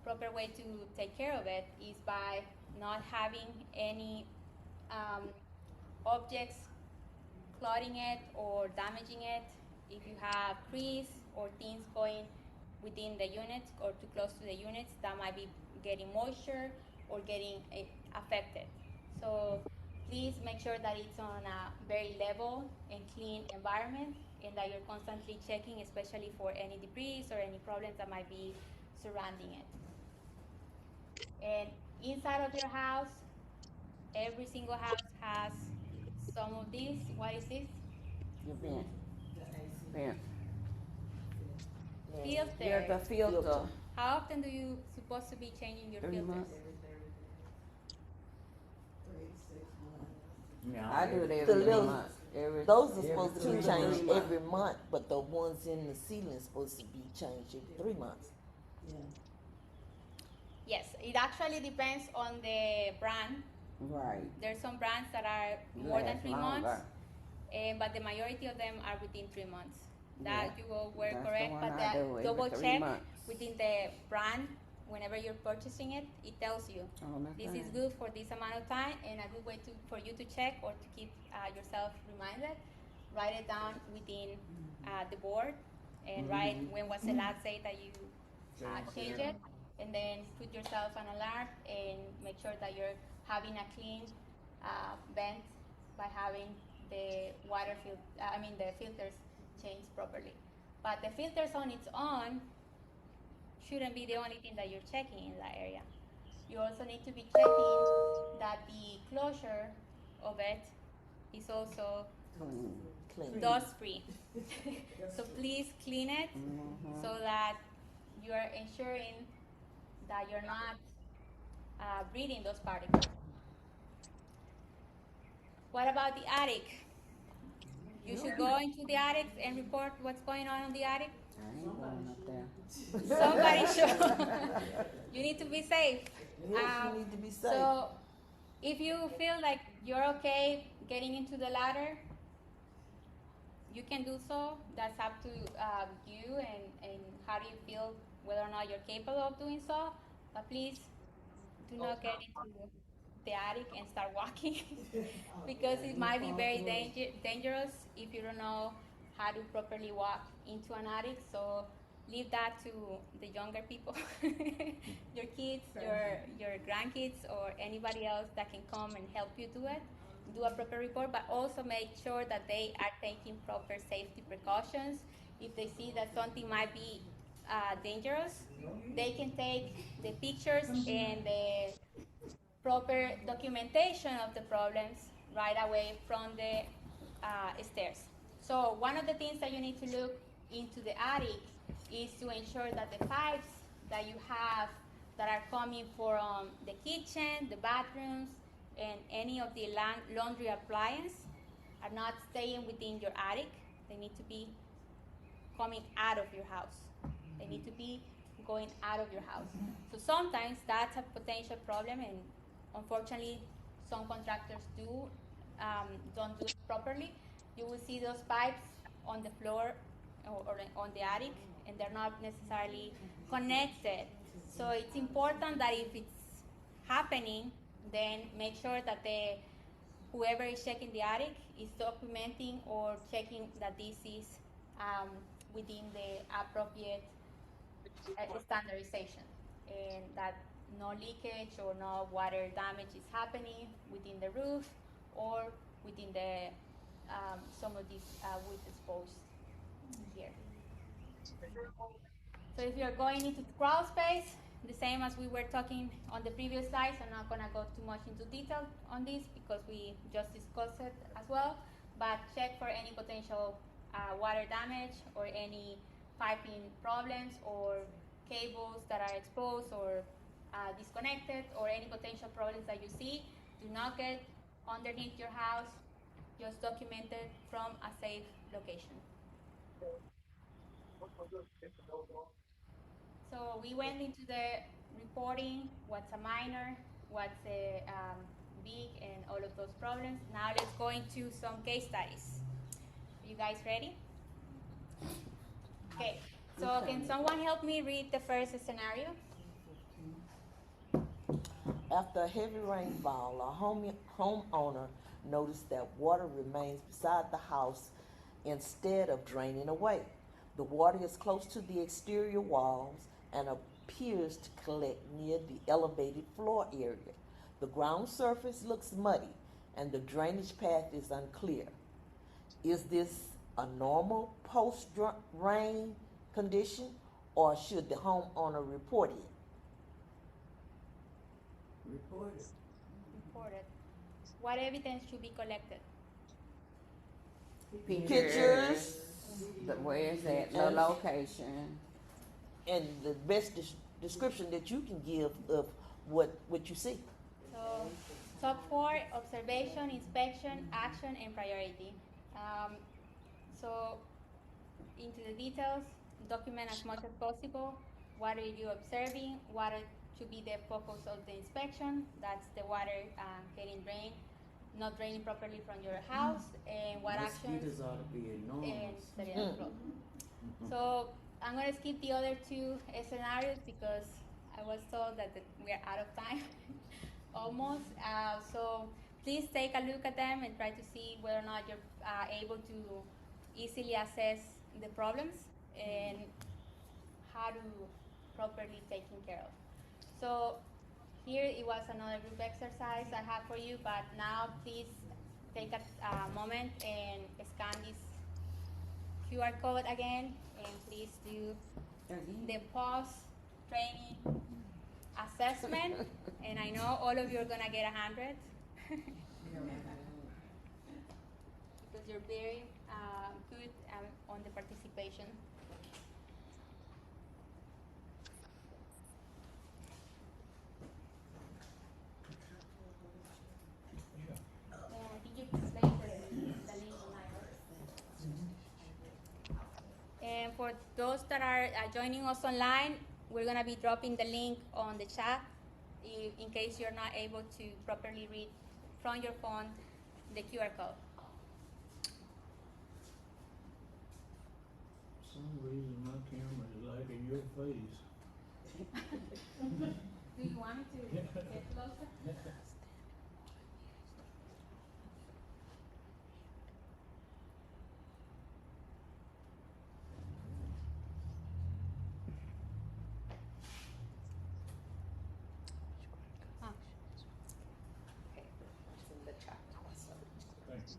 proper way to take care of it is by not having any objects clogging it or damaging it. If you have trees or things going within the units or too close to the units, that might be getting moisture or getting affected. So please make sure that it's on a very level and clean environment, and that you're constantly checking, especially for any debris or any problems that might be surrounding it. And inside of your house, every single house has some of these. What is this? Your vent. Vent. Filter. Yeah, the filter. How often do you supposed to be changing your 3 filters? months. 3 to 6 months. No, I do it the every 3 little- months. Those are every supposed to 3 be changed months. every month, but the ones in the ceiling supposed to be changed every 3 months. Yes, it actually depends on the brand. Right. There's some brands that are more than Last 3 longer. months, but the majority of them are within 3 months. That Yeah, you were that's correct, the one but I do every double 3 check months. within the brand whenever you're purchasing it. It tells you All the this is time. good for this amount of time, and a good way for you to check or to keep yourself reminded. Write it down within the board, and write when was the last day that you change it, and then put yourself an alarm and make sure that you're having a clean vent by having the the filters changed properly. But the filters on its own shouldn't be the only thing that you're checking in that area. You also need to be checking that the closure of it is also Clean. dust free. So please clean it so that you are ensuring that you're not breathing those particles. What about the attic? You should go into the attic and report what's going on in the attic. I ain't going up there. Somebody should. You need to be safe. Yes, you need to be safe. So, if you feel like you're okay getting into the ladder, you can do so. That's up to you and how do you feel whether or not you're capable of doing so. But please do not get into the attic and start walking because it might be very dangerous if you don't know how to properly walk into an attic. So leave that to the younger people, your kids, your grandkids, or anybody else that can come and help you do it. Do a proper report, but also make sure that they are taking proper safety precautions. If they see that something might be dangerous, they can take the pictures and the proper documentation of the problems right away from the stairs. So one of the things that you need to look into the attic is to ensure that the pipes that you have that are coming from the kitchen, the bathrooms, and any of the laundry appliance are not staying within your attic. They need to be coming out of your house. They need to be going out of your house. So sometimes that's a potential problem, and unfortunately, some contractors don't do it properly. You will see those pipes on the floor or on the attic, and they're not necessarily connected. So it's important that if it's happening, then make sure that whoever is checking the attic is documenting or checking that this is within the appropriate standardization, and that no leakage or no water damage is happening within the roof or within the some of these wood exposed here. So if you're going into the crawl space, the same as we were talking on the previous slides, I'm not going to go too much into detail on this because we just discussed it as well, but check for any potential water damage or any piping problems or cables that are exposed or disconnected or any potential problems that you see. Do not get underneath your house. Just document it from a safe location. So we went into the reporting, what's a minor, what's a big, and all of those problems. Now let's go into some case studies. You guys ready? Okay, so can someone help me read the first scenario? After a heavy rainfall, a homeowner noticed that water remains beside the house instead of draining away. The water is close to the exterior walls and appears to collect near the elevated floor area. The ground surface looks muddy and the drainage path is unclear. Is this a normal post-rain condition, or should the homeowner report it? Report it. Report it. What evidence should be collected? Pictures. Where is that? The location. And the best description that you can give of what you see. So, top 4, observation, inspection, action, and priority. So, into the details, document as much as possible. What are you observing? What should be the focus of the inspection? That's the water getting drained, not draining properly from your house, and what actions. Mosquitoes ought to be enormous. So I'm going to skip the other 2 scenarios because I was told that we are out of time, almost. So please take a look at them and try to see whether or not you're able to easily assess the problems and how to properly taken care of. So here it was another group exercise I have for you, but now please take a moment and scan this QR code again, and please do the post-training assessment. And I know all of you are gonna get 100 because you're very good on the participation. I think you can those that are joining us online, we're gonna be dropping the link on the chat in case you're not able to properly read from your phone the QR code. For some reason my camera is liking your face. Do you want me to get closer? Okay, it's in the chat also. Thank you.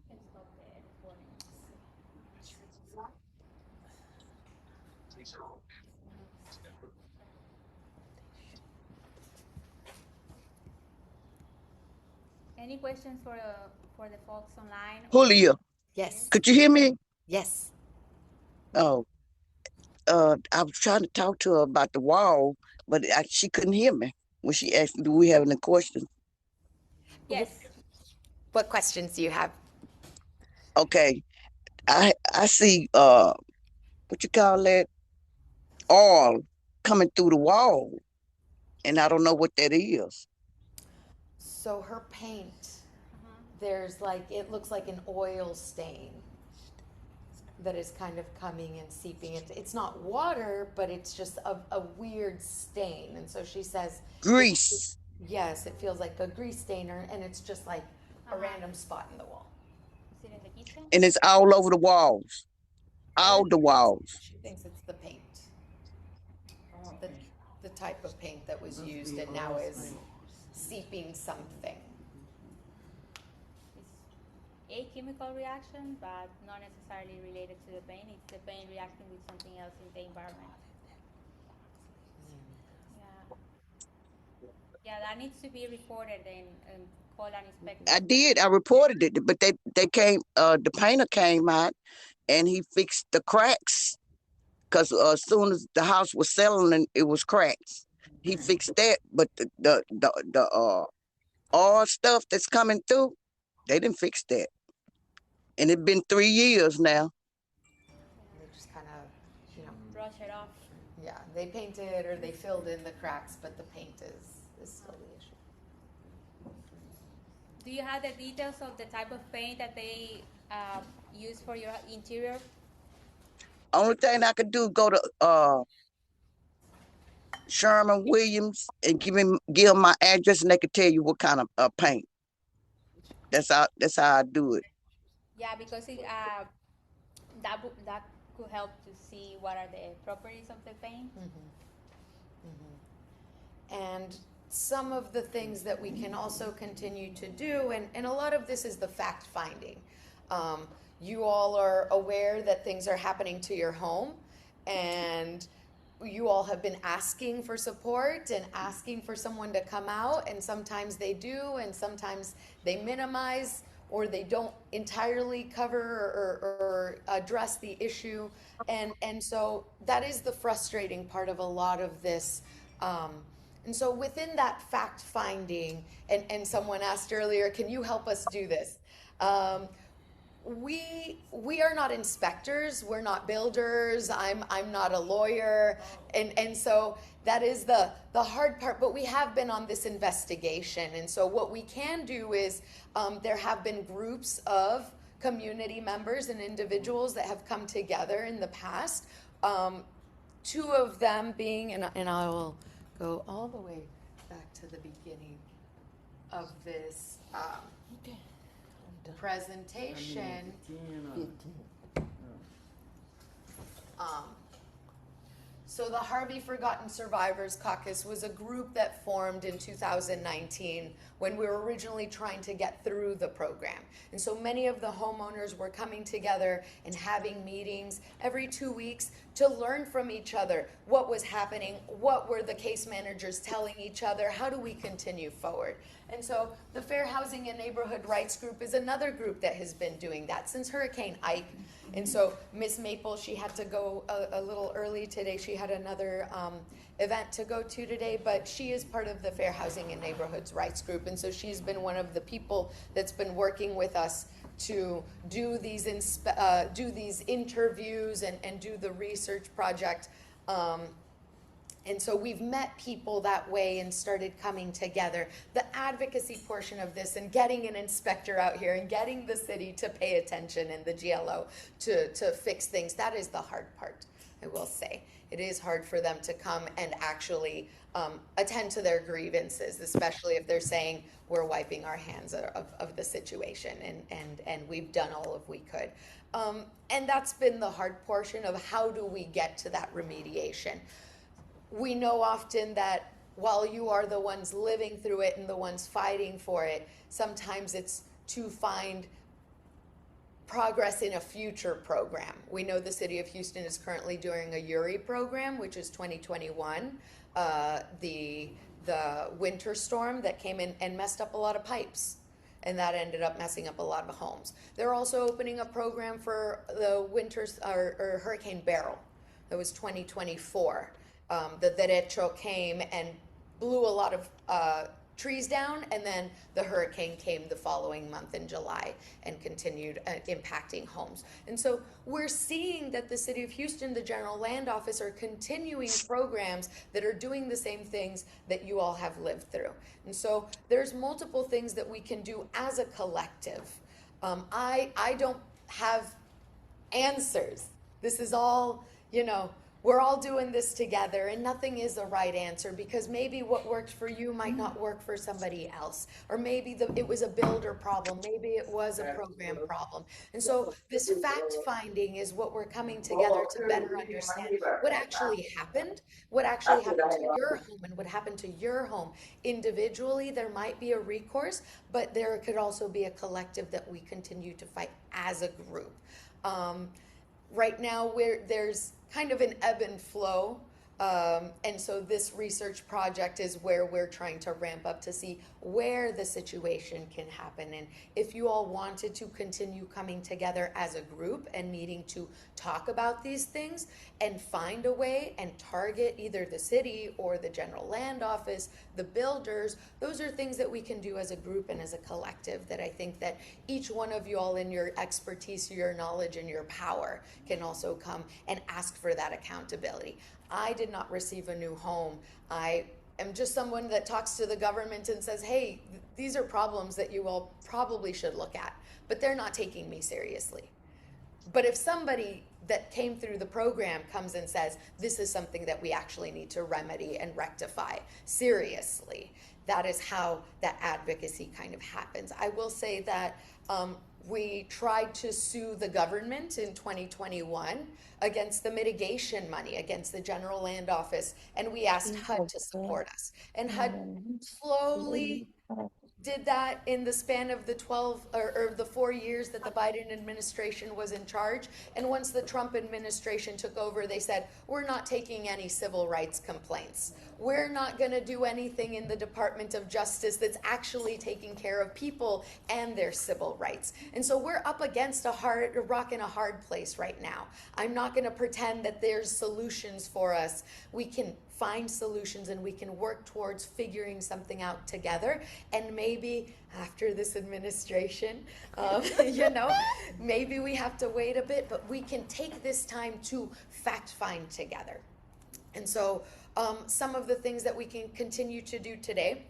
Can stop the recording. Any questions for the folks online? Julio, Yes, could you hear me? yes. Oh, I was trying to talk to her about the wall, but she couldn't hear me when she asked, do we have any questions? Yes. What questions do you have? Okay, I see, what you call that? Oil coming through the wall, and I don't know what that is. So her paint, there's like, it looks like an oil stain that is kind of coming and seeping. It's not water, but it's just a weird stain. And so she says, Grease. yes, it feels like a grease stainer, and it's just like a random spot in the wall. Is it in the kitchen? And it's all over the walls. All the walls. She thinks it's the paint. The type of paint that was used and now is seeping something. It's a chemical reaction, but not necessarily related to the paint. It's the paint reacting with something else in the environment. Yeah, that needs to be reported and call an inspector. I did. I reported it, but they came. The painter came out, and he fixed the cracks. Cause as soon as the house was selling, it was cracks. He fixed that, but the all stuff that's coming through, they didn't fix that, and it's been 3 years now. They just kind of, Brush it off. yeah, they painted or they filled in the cracks, but the paint is still the issue. Do you have the details of the type of paint that they use for your interior? Only thing I could do is go to Sherman Williams and give them my address, and they could tell you what kind of paint. That's how I do it. Yeah, because that could help to see what are the properties of the paint. And some of the things that we can also continue to do, and a lot of this is the fact finding. You all are aware that things are happening to your home, and you all have been asking for support and asking for someone to come out, and sometimes they do, and sometimes they minimize or they don't entirely cover or address the issue. And so that is the frustrating part of a lot of this. And so within that fact finding, and someone asked earlier, can you help us do this? We are not inspectors, we're not builders, I'm not a lawyer, and so that is the hard part, but we have been on this investigation, and so what we can do is there have been groups of community members and individuals that have come together in the past, two of them being, and I will go all the way back to the beginning of this presentation. So the Harvey Forgotten Survivors Caucus was a group that formed in 2019 when we were originally trying to get through the program. And so many of the homeowners were coming together and having meetings every 2 weeks to learn from each other what was happening, what were the case managers telling each other, how do we continue forward. And so the Fair Housing and Neighborhood Rights Group is another group that has been doing that since Hurricane Ike. And so Miss Maple, she had to go a little early today. She had another event to go to today, but she is part of the Fair Housing and Neighborhoods Rights Group. And so she's been one of the people that's been working with us to do these interviews and do the research project. And so we've met people that way and started coming together. The advocacy portion of this and getting an inspector out here and getting the city to pay attention and the GLO to fix things, that is the hard part, I will say. It is hard for them to come and actually attend to their grievances, especially if they're saying we're wiping our hands of the situation and we've done all of we could. And that's been the hard portion of how do we get to that remediation. We know often that while you are the ones living through it and the ones fighting for it, sometimes it's to find progress in a future program. We know the city of Houston is currently doing a URI program, which is 2021. The winter storm that came in and messed up a lot of pipes, and that ended up messing up a lot of homes. They're also opening a program for the or Hurricane Beryl. That was 2024. The derecho came and blew a lot of trees down, and then the hurricane came the following month in July and continued impacting homes. And so we're seeing that the City of Houston, the General Land Office, are continuing programs that are doing the same things that you all have lived through. And so there's multiple things that we can do as a collective. I don't have answers. This is all, we're all doing this together, and nothing is a right answer, because maybe what worked for you might not work for somebody else, or maybe it was a builder problem, maybe it was a program problem. And so this fact finding is what we're coming together to better understand what actually happened to your home and what happened to your home. Individually, there might be a recourse, but there could also be a collective that we continue to fight as a group. Right now, there's kind of an ebb and flow. And so this research project is where we're trying to ramp up to see where the situation can happen. And if you all wanted to continue coming together as a group and needing to talk about these things and find a way and target either the city or the General Land Office, the builders, those are things that we can do as a group and as a collective, that I think that each one of you all in your expertise, your knowledge, and your power can also come and ask for that accountability. I did not receive a new home. I am just someone that talks to the government and says, hey, these are problems that you all probably should look at, but they're not taking me seriously. But if somebody that came through the program comes and says, this is something that we actually need to remedy and rectify seriously, that is how that advocacy kind of happens. I will say that we tried to sue the government in 2021 against the mitigation money, against the General Land Office, and we asked HUD to support us. And HUD slowly did that in the span of the 12 or the 4 years that the Biden administration was in charge. And once the Trump administration took over, they said, we're not taking any civil rights complaints. We're not going to do anything in the Department of Justice that's actually taking care of people and their civil rights. And so we're up against a rock in a hard place right now. I'm not going to pretend that there's solutions for us. We can find solutions and we can work towards figuring something out together. And maybe after this administration, maybe we have to wait a bit, but we can take this time to fact find together. And so some of the things that we can continue to do today,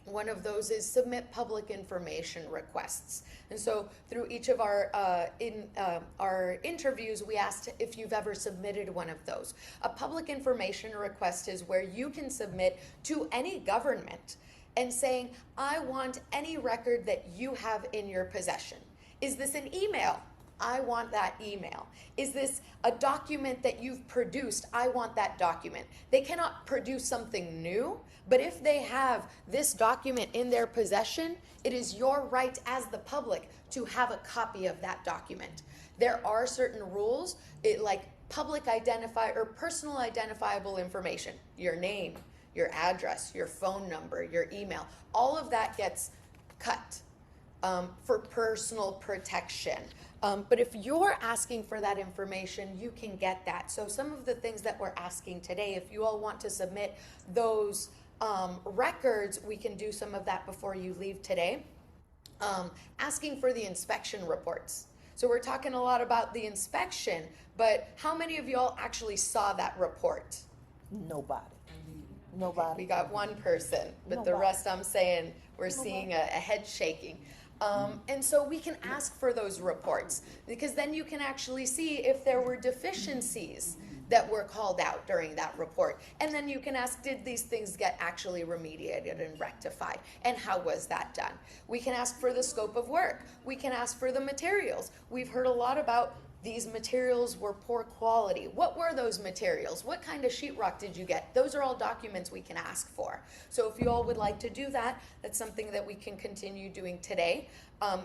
one of those is submit public information requests. And so through each of our interviews, we asked if you've ever submitted one of those. A public information request is where you can submit to any government and saying, I want any record that you have in your possession. Is this an email? I want that email. Is this a document that you've produced? I want that document. They cannot produce something new, but if they have this document in their possession, it is your right as the public to have a copy of that document. There are certain rules, like public identify or personal identifiable information, your name, your address, your phone number, your email, all of that gets cut. for personal protection. But if you're asking for that information, you can get that. So some of the things that we're asking today, if you all want to submit those records, we can do some of that before you leave today. Asking for the inspection reports. So we're talking a lot about the inspection, but how many of y'all actually saw that report? Nobody. Nobody. We got one person, but the rest I'm saying we're seeing a head shaking. And so we can ask for those reports, because then you can actually see if there were deficiencies that were called out during that report. And then you can ask, did these things get actually remediated and rectified? And how was that done? We can ask for the scope of work. We can ask for the materials. We've heard a lot about these materials were poor quality. What were those materials? What kind of sheetrock did you get? Those are all documents we can ask for. So if you all would like to do that, that's something that we can continue doing today.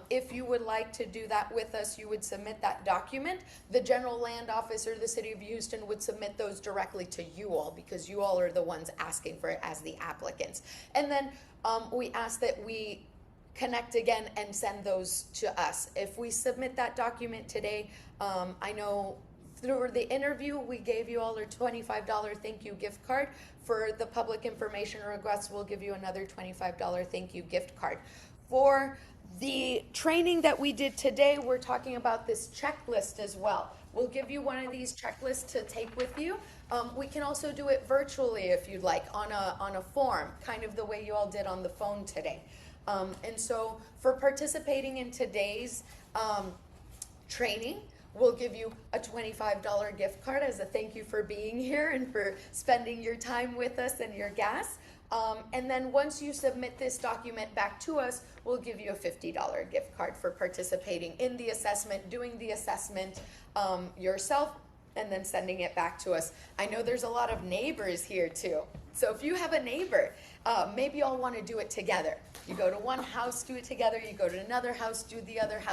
If you would like to do that with us, you would submit that document. The General Land Office or the City of Houston would submit those directly to you all, because you all are the ones asking for it as the applicants. And then we ask that we connect again and send those to us. If we submit that document today, I know through the interview we gave you all a $25 thank you gift card. For the public information requests, we'll give you another $25 thank you gift card. For the training that we did today, we're talking about this checklist as well. We'll give you one of these checklists to take with you. We can also do it virtually if you'd like, on a form, kind of the way you all did on the phone today. And so for participating in today's training, we'll give you a $25 gift card as a thank you for being here and for spending your time with us and your gas. And then once you submit this document back to us, we'll give you a $50 gift card for participating in the assessment, doing the assessment yourself, and then sending it back to us. I know there's a lot of neighbors here too. So if you have a neighbor, maybe y'all want to do it together. You go to one house, do it together. You go to another house, do the other house.